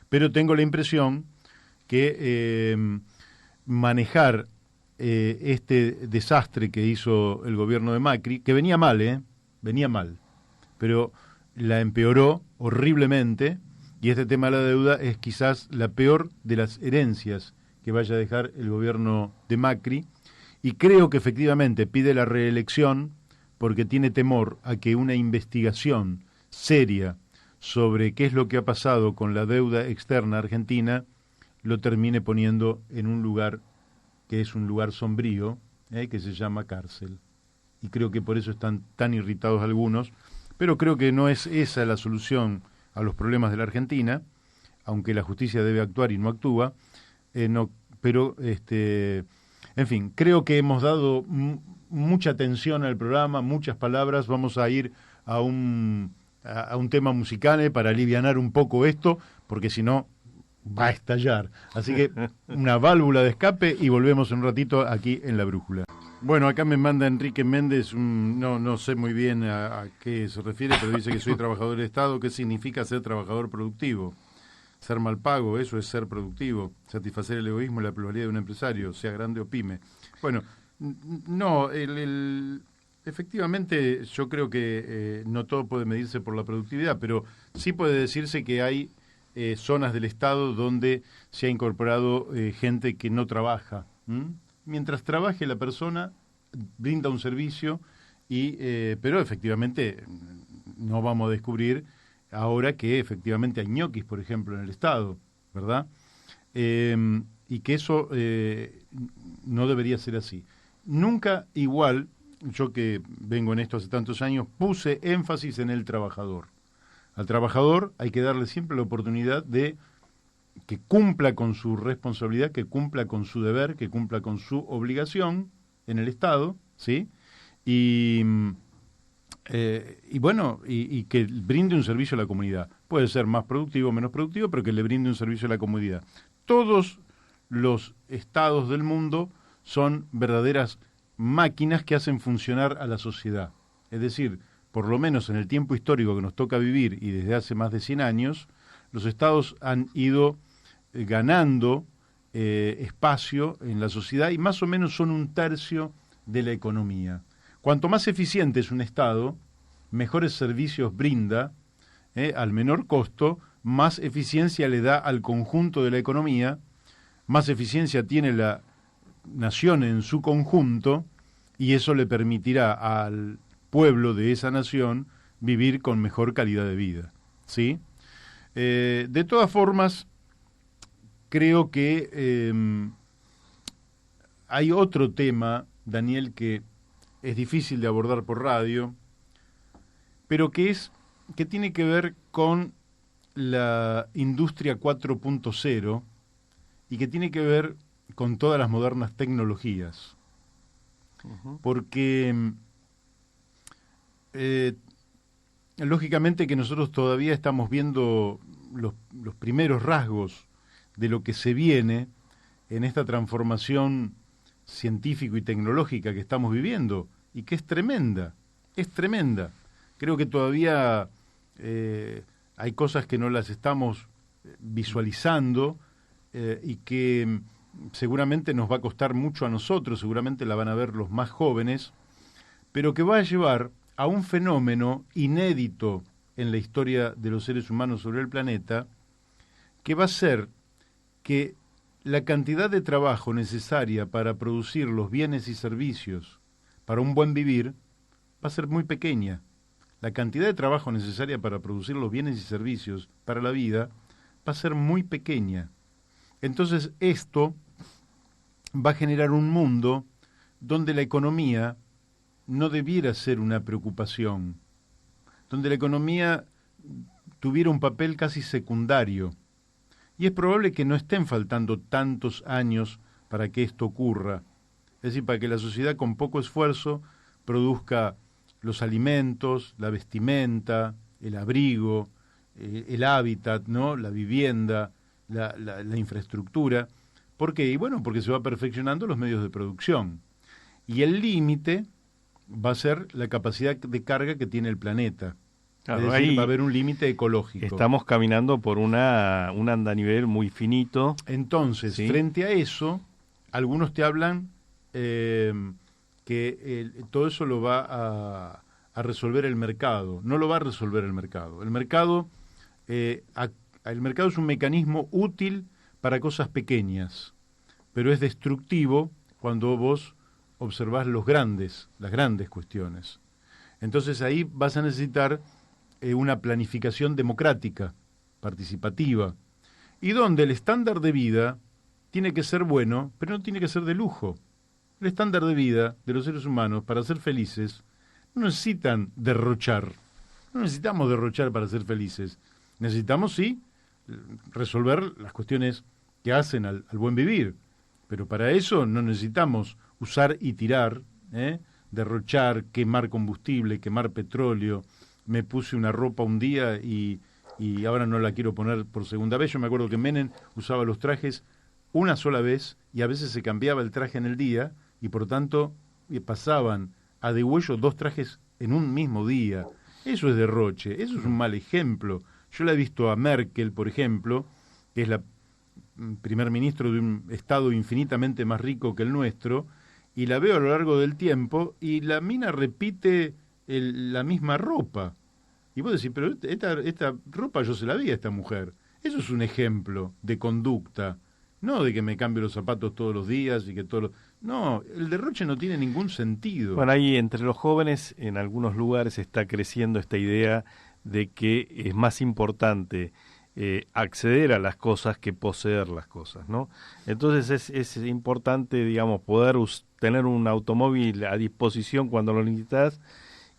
Pero tengo la impresión que manejar este desastre que hizo el gobierno de Macri, que venía mal, pero la empeoró horriblemente, y este tema de la deuda es quizás la peor de las herencias que vaya a dejar el gobierno de Macri, y creo que efectivamente pide la reelección porque tiene temor a que una investigación seria sobre qué es lo que ha pasado con la deuda externa argentina lo termine poniendo en un lugar que es un lugar sombrío, que se llama cárcel. Y creo que por eso están tan irritados algunos, pero creo que no es esa la solución a los problemas de la Argentina, aunque la justicia debe actuar y no actúa, pero en fin, creo que hemos dado mucha atención al programa, muchas palabras. Vamos a ir a un tema musical para alivianar un poco esto, porque si no va a estallar. Así que una válvula de escape y volvemos en un ratito aquí en La Brújula. Bueno, acá me manda Enrique Méndez, no sé muy bien a qué se refiere, pero dice que soy trabajador del Estado. ¿Qué significa ser trabajador productivo? Ser mal pago, eso es ser productivo, satisfacer el egoísmo y la pluralidad de un empresario, sea grande o pyme. Bueno, no, efectivamente yo creo que no todo puede medirse por la productividad, pero sí puede decirse que hay zonas del Estado donde se ha incorporado gente que no trabaja. Mientras trabaje la persona, brinda un servicio, pero efectivamente no vamos a descubrir ahora que efectivamente hay ñoquis, por ejemplo, en el Estado, ¿verdad? y que eso no debería ser así. Nunca igual, yo que vengo en esto hace tantos años, puse énfasis en el trabajador. Al trabajador hay que darle siempre la oportunidad de que cumpla con su responsabilidad, que cumpla con su deber, que cumpla con su obligación en el Estado, ¿sí? Y que brinde un servicio a la comunidad. Puede ser más productivo o menos productivo, pero que le brinde un servicio a la comunidad. Todos los estados del mundo son verdaderas máquinas que hacen funcionar a la sociedad. Es decir, por lo menos en el tiempo histórico que nos toca vivir y desde hace más de 100 años, los estados han ido ganando espacio en la sociedad y más o menos son 1/3 de la economía. Cuanto más eficiente es un estado, mejores servicios brinda al menor costo, más eficiencia le da al conjunto de la economía, más eficiencia tiene la nación en su conjunto y eso le permitirá al pueblo de esa nación vivir con mejor calidad de vida, ¿sí? De todas formas, creo que hay otro tema, Daniel, que es difícil de abordar por radio, pero que tiene que ver con la industria 4.0 y que tiene que ver con todas las modernas tecnologías. Uh-huh. Porque lógicamente que nosotros todavía estamos viendo los primeros rasgos de lo que se viene en esta transformación científico y tecnológica que estamos viviendo y que es tremenda. Creo que todavía hay cosas que no las estamos visualizando y que seguramente nos va a costar mucho a nosotros, seguramente la van a ver los más jóvenes, pero que va a llevar a un fenómeno inédito en la historia de los seres humanos sobre el planeta, que va a ser que la cantidad de trabajo necesaria para producir los bienes y servicios para un buen vivir va a ser muy pequeña. La cantidad de trabajo necesaria para producir los bienes y servicios para la vida va a ser muy pequeña. Entonces esto va a generar un mundo donde la economía no debiera ser una preocupación, donde la economía tuviera un papel casi secundario. Y es probable que no estén faltando tantos años para que esto ocurra. Es decir, para que la sociedad con poco esfuerzo produzca los alimentos, la vestimenta, el abrigo, el hábitat, ¿no? La vivienda, la infraestructura. ¿Por qué? Y bueno, porque se va perfeccionando los medios de producción. Y el límite va a ser la capacidad de carga que tiene el planeta. Claro, es decir, va a haber un límite ecológico. Estamos caminando por un andanivel muy finito. Entonces, ¿sí? Frente a eso, algunos te hablan que todo eso lo va a resolver el mercado. No lo va a resolver el mercado. El mercado es un mecanismo útil para cosas pequeñas, pero es destructivo cuando vos observás las grandes cuestiones. Entonces ahí vas a necesitar una planificación democrática, participativa, y donde el estándar de vida tiene que ser bueno, pero no tiene que ser de lujo. El estándar de vida de los seres humanos, para ser felices, no necesitan derrochar. No necesitamos derrochar para ser felices. Necesitamos, sí, resolver las cuestiones que hacen al buen vivir, pero para eso no necesitamos usar y tirar, derrochar, quemar combustible, quemar petróleo. Me puse una ropa un día y ahora no la quiero poner por segunda vez. Yo me acuerdo que Menem usaba los trajes una sola vez y a veces se cambiaba el traje en el día y por tanto pasaban a degüello 2 trajes en un mismo día. Eso es derroche, eso es un mal ejemplo. Yo la he visto a Merkel, por ejemplo, que es la primer ministro de un estado infinitamente más rico que el nuestro, y la veo a lo largo del tiempo y la mina repite la misma ropa. Y vos decís, pero esta ropa yo se la vi a esta mujer. Eso es un ejemplo de conducta, no de que me cambio los zapatos todos los días y que No, el derroche no tiene ningún sentido. Bueno, ahí entre los jóvenes en algunos lugares está creciendo esta idea de que es más importante acceder a las cosas que poseer las cosas, ¿no? Entonces es importante, digamos, poder tener un automóvil a disposición cuando lo necesitas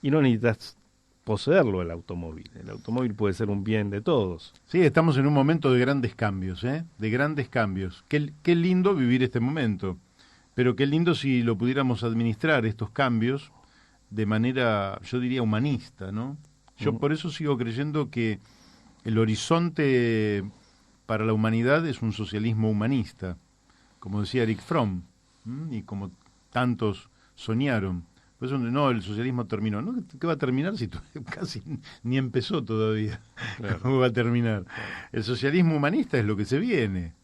y no necesitas poseerlo el automóvil. El automóvil puede ser un bien de todos. Sí, estamos en un momento de grandes cambios, ¿eh? De grandes cambios. Qué lindo vivir este momento, pero qué lindo si lo pudiéramos administrar, estos cambios, de manera, yo diría, humanista, ¿no? Yo por eso sigo creyendo que el horizonte para la humanidad es un socialismo humanista, como decía Eric Fromm, y como tantos soñaron. Por eso no, el socialismo terminó. ¿No? ¿Qué va a terminar si casi ni empezó todavía? Claro. ¿Cómo va a terminar? El socialismo humanista es lo que se viene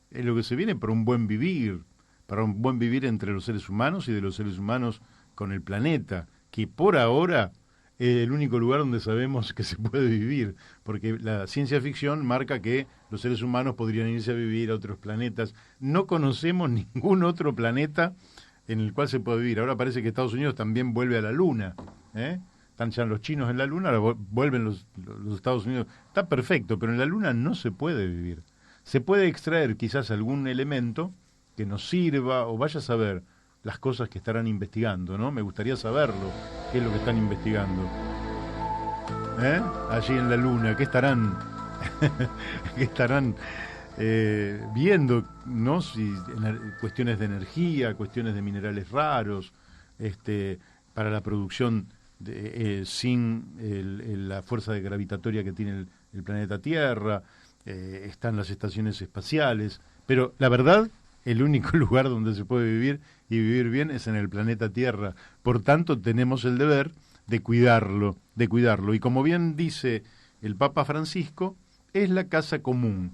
para un buen vivir, para un buen vivir entre los seres humanos y de los seres humanos con el planeta, que por ahora es el único lugar donde sabemos que se puede vivir, porque la ciencia ficción marca que los seres humanos podrían irse a vivir a otros planetas. No conocemos ningún otro planeta en el cual se puede vivir. Ahora parece que Estados Unidos también vuelve a la Luna, ¿eh? Están ya los chinos en la Luna, ahora vuelven los Estados Unidos. Está perfecto, pero en la Luna no se puede vivir. Se puede extraer quizás algún elemento que nos sirva, o vaya a saber las cosas que estarán investigando, ¿no? Me gustaría saberlo, qué es lo que están investigando. Allí en la Luna, ¿qué estarán qué estarán viendo, ¿no? Si cuestiones de energía, cuestiones de minerales raros, para la producción sin la fuerza gravitatoria que tiene el planeta Tierra, están las estaciones espaciales, pero la verdad, el único lugar donde se puede vivir y vivir bien es en el planeta Tierra. Por tanto, tenemos el deber de cuidarlo. Y como bien dice el Papa Francisco, es la casa común.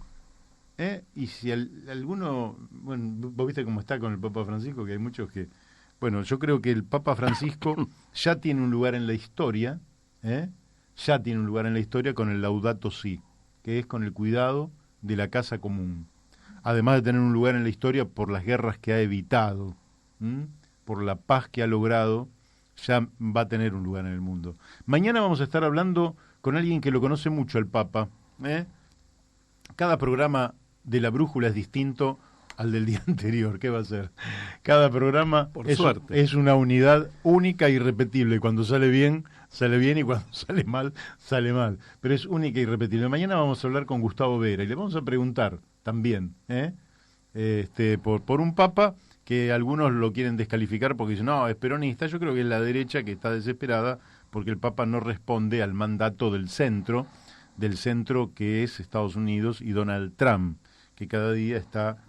Y si alguno, bueno, vos viste cómo está con el Papa Francisco, que hay muchos que, bueno, yo creo que el Papa Francisco ya tiene un lugar en la historia, ya tiene un lugar en la historia con el Laudato Si, que es con el cuidado de la casa común. Además de tener un lugar en la historia por las guerras que ha evitado, por la paz que ha logrado, ya va a tener un lugar en el mundo. Mañana vamos a estar hablando con alguien que lo conoce mucho, el Papa. Cada programa de La Brújula es distinto al del día anterior. ¿Qué va a ser? Cada programa es una unidad única e irrepetible. Cuando sale bien, y cuando sale mal, sale mal. Pero es única e irrepetible. Mañana vamos a hablar con Gustavo Vera y le vamos a preguntar también por un Papa que algunos lo quieren descalificar porque dicen, no, es peronista. Yo creo que es la derecha que está desesperada porque el Papa no responde al mandato del centro que es Estados Unidos y Donald Trump, que cada día está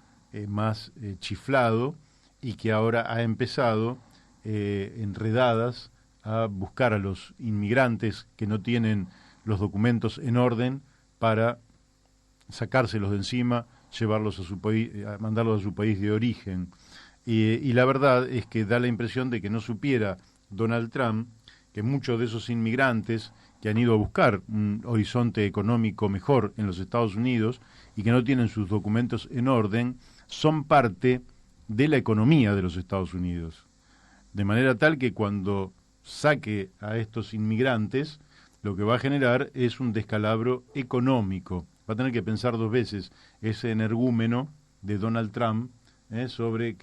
más chiflado y que ahora ha empezado enredadas a buscar a los inmigrantes que no tienen los documentos en orden para sacárselos de encima, llevarlos a su país, mandarlos a su país de origen. Y la verdad es que da la impresión de que no supiera Donald Trump que muchos de esos inmigrantes que han ido a buscar un horizonte económico mejor en los Estados Unidos y que no tienen sus documentos en orden, son parte de la economía de los Estados Unidos. De manera tal que cuando saque a estos inmigrantes, lo que va a generar es un descalabro económico. Va a tener que pensar dos veces ese energúmeno de Donald Trump sobre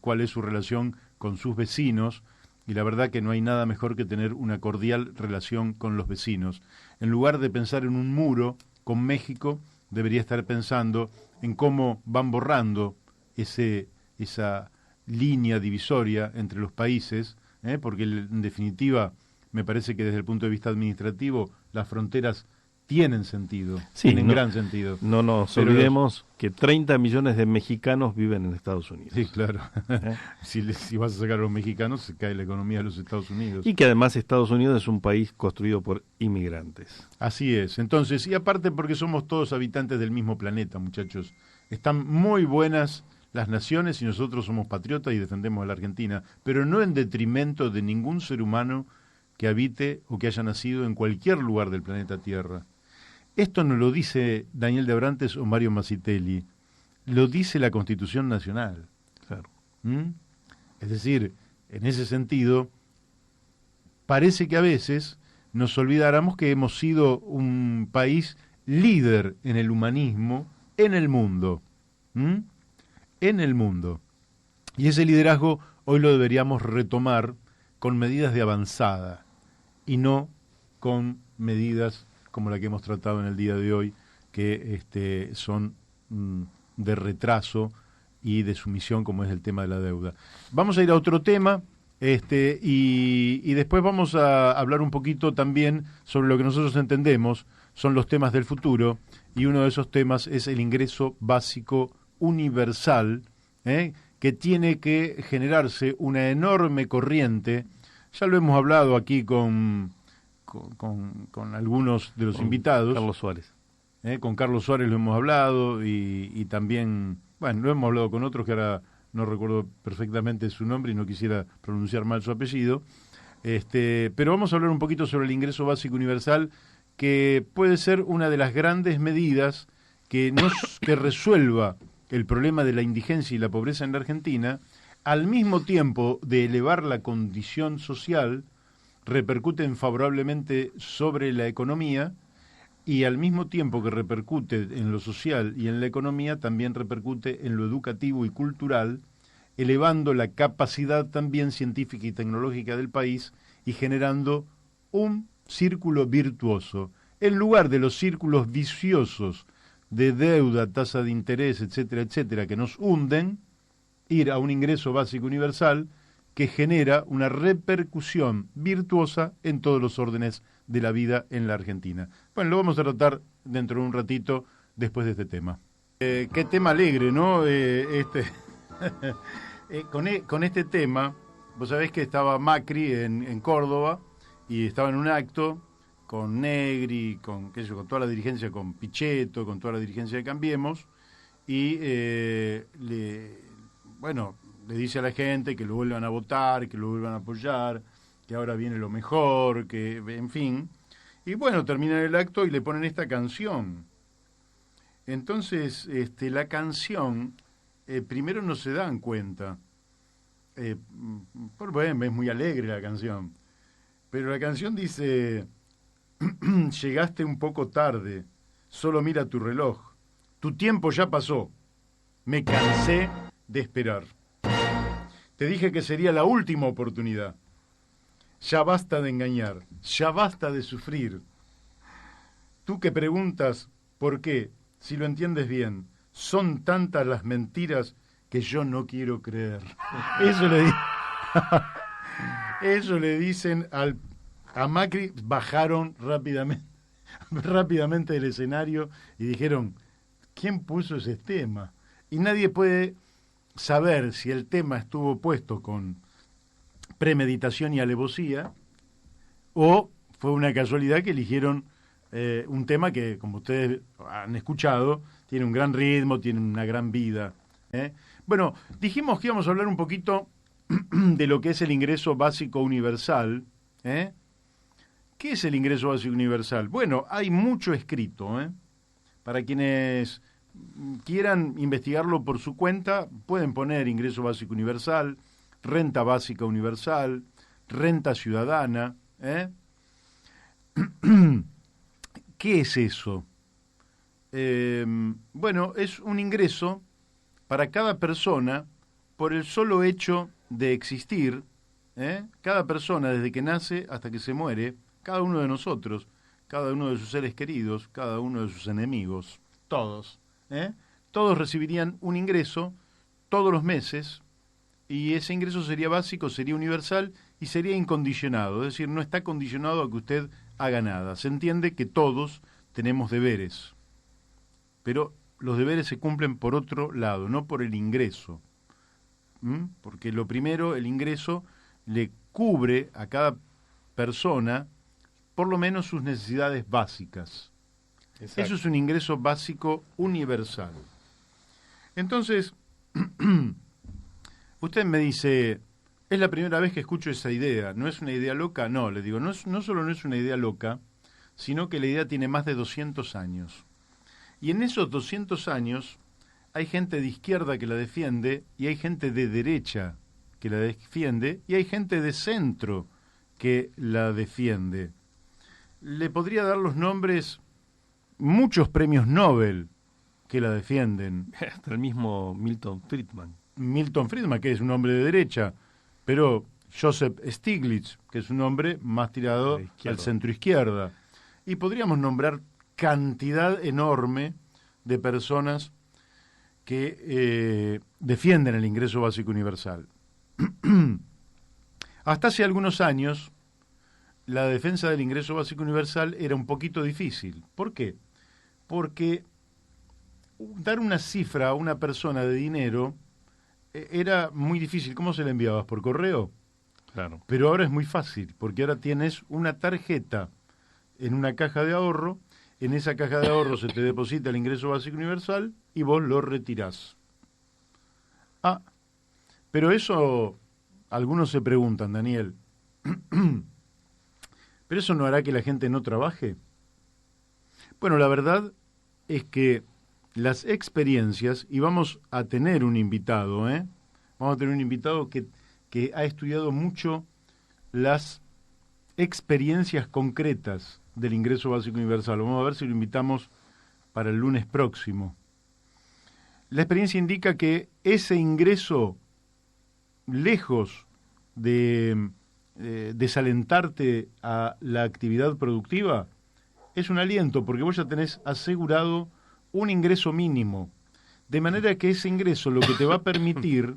cuál es su relación con sus vecinos, y la verdad que no hay nada mejor que tener una cordial relación con los vecinos. En lugar de pensar en un muro con México, debería estar pensando en cómo van borrando esa línea divisoria entre los países, porque en definitiva me parece que desde el punto de vista administrativo las fronteras tienen sentido, tienen gran sentido. No nos olvidemos que 30 millones de mexicanos viven en Estados Unidos. Sí, claro. Si vas a sacar a los mexicanos, se cae la economía de los Estados Unidos. Y que además Estados Unidos es un país construido por inmigrantes. Así es. Entonces, y aparte porque somos todos habitantes del mismo planeta, muchachos. Están muy buenas las naciones y nosotros somos patriotas y defendemos a la Argentina, pero no en detrimento de ningún ser humano que habite o que haya nacido en cualquier lugar del planeta Tierra. Esto no lo dice Daniel de Abrantes o Mario Masitelli, lo dice la Constitución Nacional. Claro. Es decir, en ese sentido, parece que a veces nos olvidáramos que hemos sido un país líder en el humanismo en el mundo. En el mundo. Y ese liderazgo hoy lo deberíamos retomar con medidas de avanzada y no con medidas como la que hemos tratado en el día de hoy, que son de retraso y de sumisión, como es el tema de la deuda. Vamos a ir a otro tema, y después vamos a hablar un poquito también sobre lo que nosotros entendemos son los temas del futuro, y uno de esos temas es el ingreso básico universal, que tiene que generarse una enorme corriente. Ya lo hemos hablado aquí con algunos de los invitados. Carlos Suárez. Con Carlos Suárez lo hemos hablado y también, bueno, lo hemos hablado con otros que ahora no recuerdo perfectamente su nombre y no quisiera pronunciar mal su apellido. Pero vamos a hablar un poquito sobre el ingreso básico universal, que puede ser una de las grandes medidas que resuelva el problema de la indigencia y la pobreza en la Argentina, al mismo tiempo de elevar la condición social, repercuten favorablemente sobre la economía, y al mismo tiempo que repercute en lo social y en la economía, también repercute en lo educativo y cultural, elevando la capacidad también científica y tecnológica del país y generando un círculo virtuoso, en lugar de los círculos viciosos de deuda, tasa de interés, etcétera, etcétera, que nos hunden. Ir a un ingreso básico universal que genera una repercusión virtuosa en todos los órdenes de la vida en la Argentina. Bueno, lo vamos a tratar dentro de un ratito después de este tema. Qué tema alegre, ¿no? Con este tema, vos sabés que estaba Macri en Córdoba y estaba en un acto con Negri, con toda la dirigencia, con Pichetto, con toda la dirigencia de Cambiemos, y le dice a la gente que lo vuelvan a votar, que lo vuelvan a apoyar, que ahora viene lo mejor, que en fin. Y bueno, termina el acto y le ponen esta canción. Entonces, la canción, primero no se dan cuenta. Bueno, es muy alegre la canción. Pero la canción dice: llegaste un poco tarde, solo mira tu reloj. Tu tiempo ya pasó. Me cansé de esperar. Te dije que sería la última oportunidad. Ya basta de engañar, ya basta de sufrir. Tú que preguntas por qué, si lo entiendes bien, son tantas las mentiras que yo no quiero creer. Eso le dicen a Macri. Bajaron rápidamente del escenario y dijeron: ¿quién puso ese tema? Y nadie puede saber si el tema estuvo puesto con premeditación y alevosía o fue una casualidad que eligieron un tema que, como ustedes han escuchado, tiene un gran ritmo, tiene una gran vida. Bueno, dijimos que íbamos a hablar un poquito de lo que es el ingreso básico universal. ¿Qué es el ingreso básico universal? Bueno, hay mucho escrito. Para quienes quieran investigarlo por su cuenta, pueden poner ingreso básico universal, renta básica universal, renta ciudadana. ¿Qué es eso? Bueno, es un ingreso para cada persona por el solo hecho de existir. Cada persona, desde que nace hasta que se muere, cada uno de nosotros, cada uno de sus seres queridos, cada uno de sus enemigos, todos, todos recibirían un ingreso todos los meses, y ese ingreso sería básico, sería universal y sería incondicionado, es decir, no está condicionado a que usted haga nada. Se entiende que todos tenemos deberes, pero los deberes se cumplen por otro lado, no por el ingreso. Porque lo primero, el ingreso le cubre a cada persona por lo menos sus necesidades básicas. Exacto. Eso es un ingreso básico universal. Entonces, usted me dice: es la primera vez que escucho esa idea, ¿no es una idea loca? No, le digo, no solo no es una idea loca, sino que la idea tiene más de 200 años. Y en esos 200 años hay gente de izquierda que la defiende, y hay gente de derecha que la defiende, y hay gente de centro que la defiende. Le podría dar los nombres muchos premios Nobel que la defienden. Hasta el mismo Milton Friedman. Milton Friedman, que es un hombre de derecha, pero Joseph Stiglitz, que es un hombre más tirado al centro izquierda. Y podríamos nombrar cantidad enorme de personas que defienden el ingreso básico universal. Hasta hace algunos años, la defensa del ingreso básico universal era un poquito difícil. ¿Por qué? Porque dar una cifra a una persona de dinero era muy difícil. ¿Cómo se la enviabas? ¿Por correo? Claro. Pero ahora es muy fácil, porque ahora tienes una tarjeta en una caja de ahorro, en esa caja de ahorro se te deposita el ingreso básico universal y vos lo retirás. Ah, pero eso, algunos se preguntan, Daniel, ¿pero eso no hará que la gente no trabaje? Bueno, la verdad es que las experiencias, y vamos a tener un invitado, vamos a tener un invitado que ha estudiado mucho las experiencias concretas del ingreso básico universal. Vamos a ver si lo invitamos para el lunes próximo. La experiencia indica que ese ingreso, lejos de desalentarte a la actividad productiva, es un aliento, porque vos ya tenés asegurado un ingreso mínimo, de manera que ese ingreso lo que te va a permitir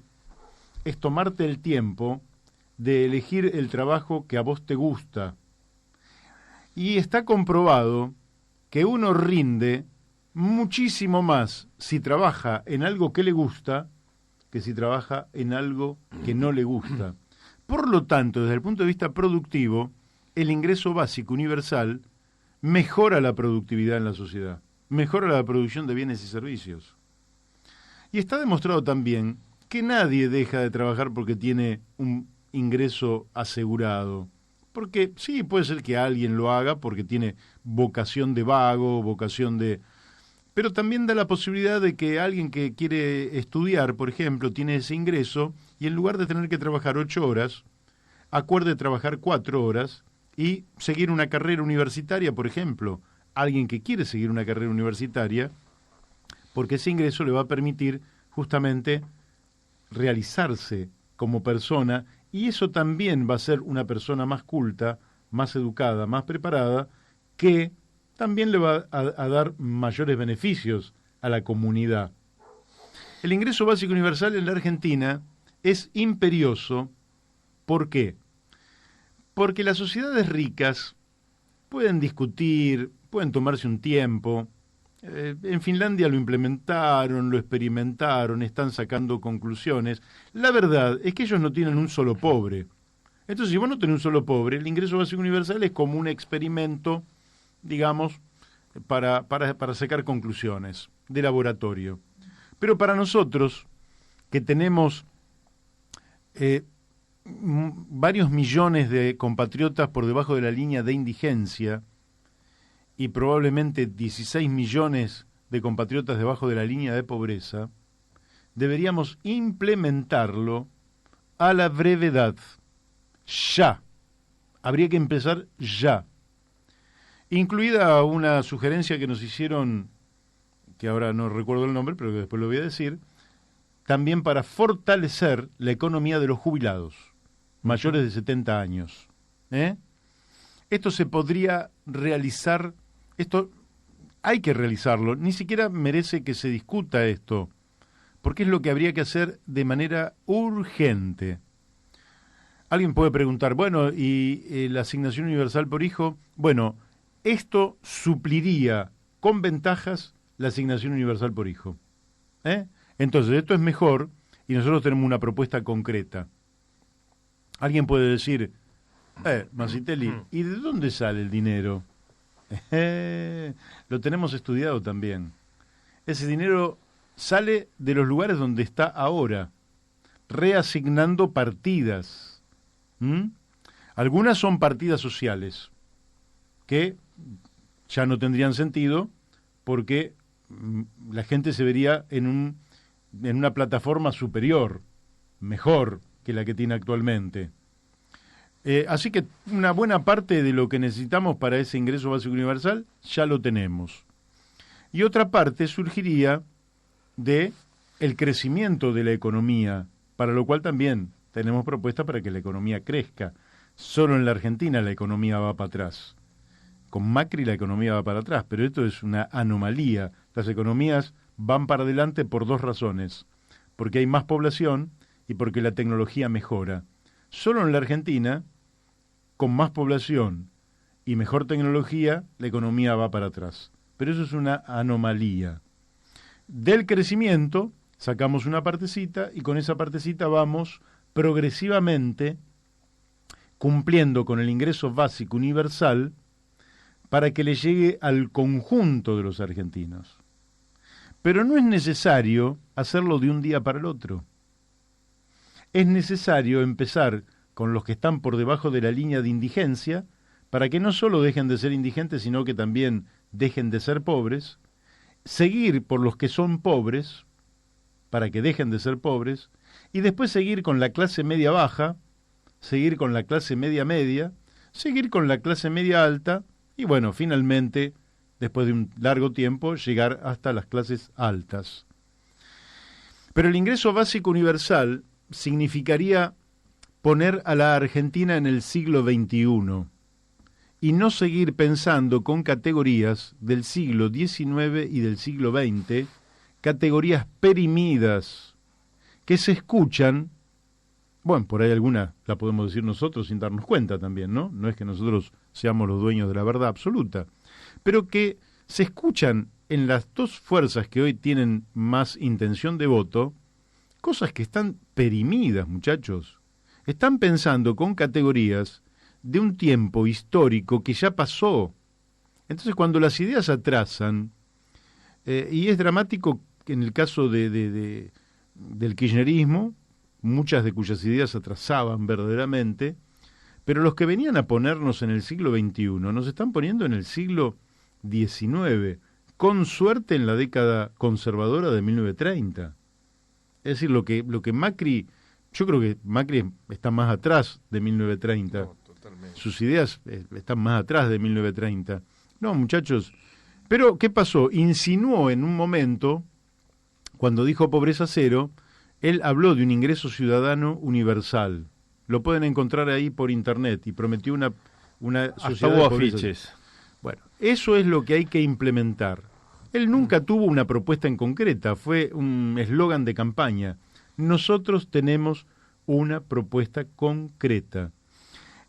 es tomarte el tiempo de elegir el trabajo que a vos te gusta. Y está comprobado que uno rinde muchísimo más si trabaja en algo que le gusta que si trabaja en algo que no le gusta. Por lo tanto, desde el punto de vista productivo, el ingreso básico universal mejora la productividad en la sociedad, mejora la producción de bienes y servicios. Y está demostrado también que nadie deja de trabajar porque tiene un ingreso asegurado. Porque sí, puede ser que alguien lo haga porque tiene vocación de vago, vocación de... Pero también da la posibilidad de que alguien que quiere estudiar, por ejemplo, tiene ese ingreso y en lugar de tener que trabajar 8 horas, acuerde trabajar 4 horas y seguir una carrera universitaria, por ejemplo. Alguien que quiere seguir una carrera universitaria, porque ese ingreso le va a permitir justamente realizarse como persona, y eso también va a ser una persona más culta, más educada, más preparada, que también le va a dar mayores beneficios a la comunidad. El ingreso básico universal en la Argentina es imperioso. ¿Por qué? Porque las sociedades ricas pueden discutir, pueden tomarse un tiempo. En Finlandia lo implementaron, lo experimentaron, están sacando conclusiones. La verdad es que ellos no tienen un solo pobre. Entonces, si vos no tenés un solo pobre, el ingreso básico universal es como un experimento, digamos, para sacar conclusiones de laboratorio. Pero para nosotros, que tenemos varios millones de compatriotas por debajo de la línea de indigencia, y probablemente 16 millones de compatriotas debajo de la línea de pobreza, deberíamos implementarlo a la brevedad. Ya. Habría que empezar ya. Incluida una sugerencia que nos hicieron, que ahora no recuerdo el nombre, pero que después lo voy a decir, también para fortalecer la economía de los jubilados, mayores de 70 años. Esto se podría realizar. Esto hay que realizarlo, ni siquiera merece que se discuta esto, porque es lo que habría que hacer de manera urgente. Alguien puede preguntar, bueno, ¿y la asignación universal por hijo? Bueno, esto supliría con ventajas la asignación universal por hijo. Entonces, esto es mejor y nosotros tenemos una propuesta concreta. Alguien puede decir, Masitelli, ¿y de dónde sale el dinero? Lo tenemos estudiado también. Ese dinero sale de los lugares donde está ahora, reasignando partidas. Algunas son partidas sociales, que ya no tendrían sentido porque la gente se vería en una plataforma superior, mejor que la que tiene actualmente. Así que una buena parte de lo que necesitamos para ese ingreso básico universal ya lo tenemos. y otra parte surgiría de el crecimiento de la economía, para lo cual también tenemos propuestas para que la economía crezca. Solo en la Argentina la economía va para atrás. Con Macri la economía va para atrás, pero esto es una anomalía. Las economías van para adelante por dos razones: porque hay más población y porque la tecnología mejora. Solo en la Argentina, con más población y mejor tecnología, la economía va para atrás. Pero eso es una anomalía. Del crecimiento sacamos una partecita y con esa partecita vamos progresivamente cumpliendo con el ingreso básico universal para que le llegue al conjunto de los argentinos. Pero no es necesario hacerlo de un día para el otro. Es necesario empezar con los que están por debajo de la línea de indigencia para que no solo dejen de ser indigentes, sino que también dejen de ser pobres, seguir por los que son pobres para que dejen de ser pobres, y después seguir con la clase media baja, seguir con la clase media media, seguir con la clase media alta, y bueno, finalmente, después de un largo tiempo, llegar hasta las clases altas. Pero el ingreso básico universal significaría poner a la Argentina en el siglo XXI y no seguir pensando con categorías del siglo XIX y del siglo XX, categorías perimidas que se escuchan. Bueno, por ahí alguna la podemos decir nosotros sin darnos cuenta también, ¿no? No es que nosotros seamos los dueños de la verdad absoluta, pero que se escuchan en las dos fuerzas que hoy tienen más intención de voto, cosas que están perimidas, muchachos. Están pensando con categorías de un tiempo histórico que ya pasó. Entonces, cuando las ideas atrasan, y es dramático en el caso del kirchnerismo, muchas de cuyas ideas atrasaban verdaderamente, pero los que venían a ponernos en el siglo XXI nos están poniendo en el siglo XIX, con suerte en la década conservadora de 1930. Es decir, lo que Macri, yo creo que Macri está más atrás de 1930. No, totalmente. Sus ideas están más atrás de 1930. No, muchachos. Pero, ¿qué pasó? Insinuó en un momento, cuando dijo pobreza cero, él habló de un ingreso ciudadano universal. Lo pueden encontrar ahí por internet, y prometió una Hasta sociedad hubo de pobreza. afiches. Bueno, eso es lo que hay que implementar. Él nunca tuvo una propuesta en concreta, fue un eslogan de campaña. Nosotros tenemos una propuesta concreta.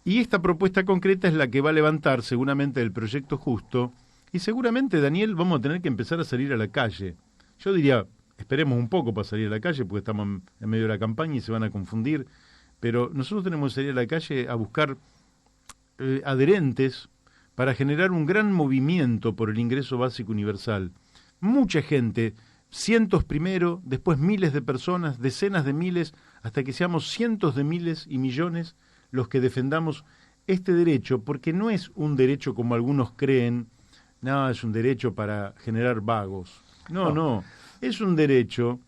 Y esta propuesta concreta es la que va a levantar seguramente el proyecto justo, y seguramente, Daniel, vamos a tener que empezar a salir a la calle. Yo diría, esperemos un poco para salir a la calle, porque estamos en medio de la campaña y se van a confundir, pero nosotros tenemos que salir a la calle a buscar adherentes para generar un gran movimiento por el ingreso básico universal. Mucha gente, cientos primero, después miles de personas, decenas de miles, hasta que seamos cientos de miles y millones los que defendamos este derecho, porque no es un derecho como algunos creen, no, es un derecho para generar vagos. No, es un derecho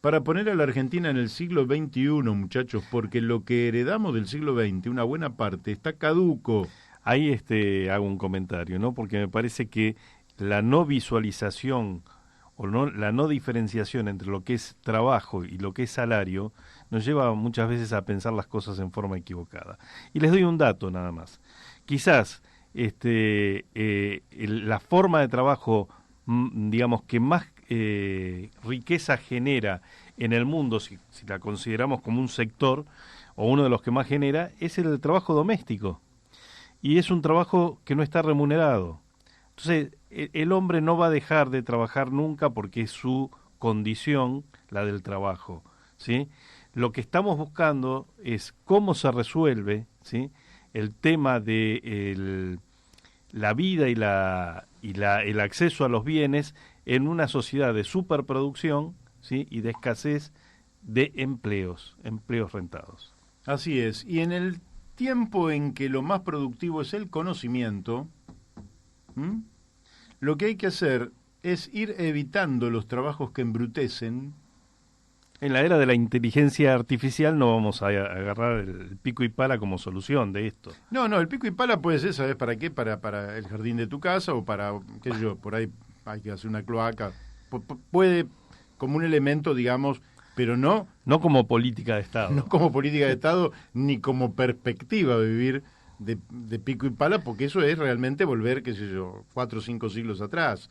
para poner a la Argentina en el siglo XXI, muchachos, porque lo que heredamos del siglo XX, una buena parte, está caduco. Ahí hago un comentario, ¿no? Porque me parece que la no visualización o no, la no diferenciación entre lo que es trabajo y lo que es salario nos lleva muchas veces a pensar las cosas en forma equivocada. Y les doy un dato nada más. Quizás la forma de trabajo, digamos, que más riqueza genera en el mundo, si la consideramos como un sector o uno de los que más genera, es el trabajo doméstico. Y es un trabajo que no está remunerado. Entonces, el hombre no va a dejar de trabajar nunca porque es su condición la del trabajo, ¿sí? Lo que estamos buscando es cómo se resuelve, ¿sí?, el tema de la vida y el acceso a los bienes en una sociedad de superproducción, ¿sí?, y de escasez de empleos rentados. Así es. Y en el tiempo en que lo más productivo es el conocimiento, lo que hay que hacer es ir evitando los trabajos que embrutecen. En la era de la inteligencia artificial no vamos a agarrar el pico y pala como solución de esto. No, el pico y pala puede ser, ¿sabes para qué? Para el jardín de tu casa o para, qué sé yo, por ahí hay que hacer una cloaca. Puede, como un elemento, digamos, pero no como política de Estado. No como política de Estado, ni como perspectiva de vivir de pico y pala, porque eso es realmente volver, qué sé yo, 4 o 5 siglos atrás.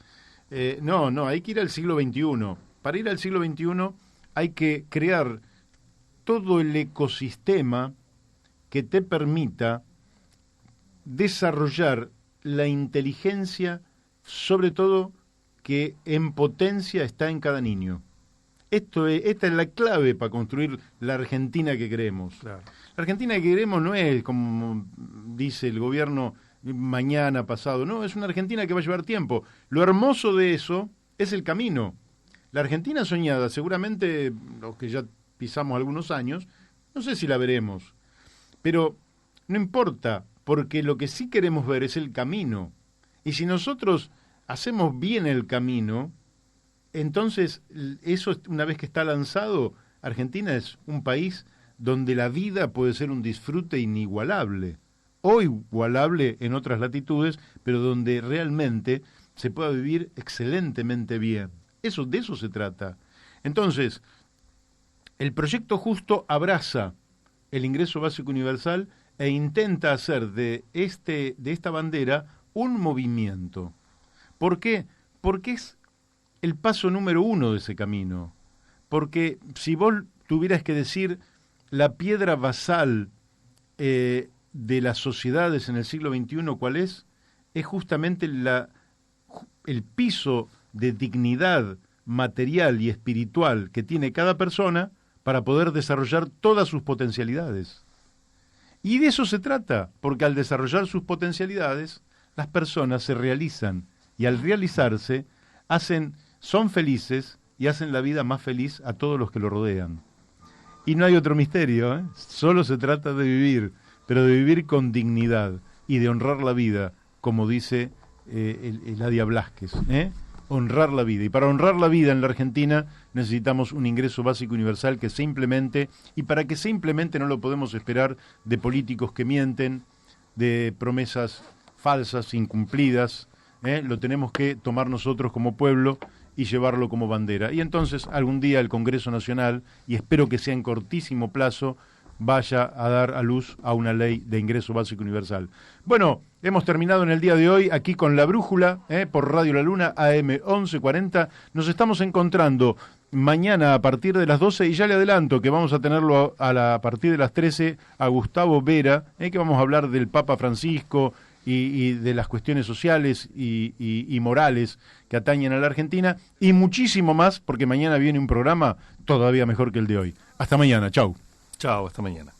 No, hay que ir al siglo XXI. Para ir al siglo XXI hay que crear todo el ecosistema que te permita desarrollar la inteligencia, sobre todo que en potencia está en cada niño. Esta es la clave para construir la Argentina que queremos. Claro. La Argentina que queremos no es, como dice el gobierno, mañana, pasado. No, es una Argentina que va a llevar tiempo. Lo hermoso de eso es el camino. La Argentina soñada, seguramente los que ya pisamos algunos años, no sé si la veremos. Pero no importa, porque lo que sí queremos ver es el camino. Y si nosotros hacemos bien el camino, entonces eso, una vez que está lanzado, Argentina es un país donde la vida puede ser un disfrute inigualable, o igualable en otras latitudes, pero donde realmente se pueda vivir excelentemente bien. De eso se trata. Entonces, el proyecto Justo abraza el ingreso básico universal e intenta hacer de esta bandera un movimiento. ¿Por qué? Porque es el paso número 1 de ese camino. Porque si vos tuvieras que decir la piedra basal de las sociedades en el siglo XXI, ¿cuál es? Es justamente el piso de dignidad material y espiritual que tiene cada persona para poder desarrollar todas sus potencialidades. Y de eso se trata, porque al desarrollar sus potencialidades, las personas se realizan, y al realizarse, son felices y hacen la vida más feliz a todos los que lo rodean. Y no hay otro misterio, ¿eh? Solo se trata de vivir, pero de vivir con dignidad y de honrar la vida, como dice Eladia Blasquez, honrar la vida. Y para honrar la vida en la Argentina necesitamos un ingreso básico universal que se implemente, y para que se implemente no lo podemos esperar de políticos que mienten, de promesas falsas, incumplidas. Lo tenemos que tomar nosotros como pueblo y llevarlo como bandera. Y entonces algún día el Congreso Nacional, y espero que sea en cortísimo plazo, vaya a dar a luz a una ley de ingreso básico universal. Bueno, hemos terminado en el día de hoy aquí con La Brújula, por Radio La Luna, AM 1140. Nos estamos encontrando mañana a partir de las 12, y ya le adelanto que vamos a tenerlo a partir de las 13 a Gustavo Vera, que vamos a hablar del Papa Francisco y de las cuestiones sociales y morales que atañen a la Argentina, y muchísimo más, porque mañana viene un programa todavía mejor que el de hoy. Hasta mañana, chau. Chao, hasta mañana.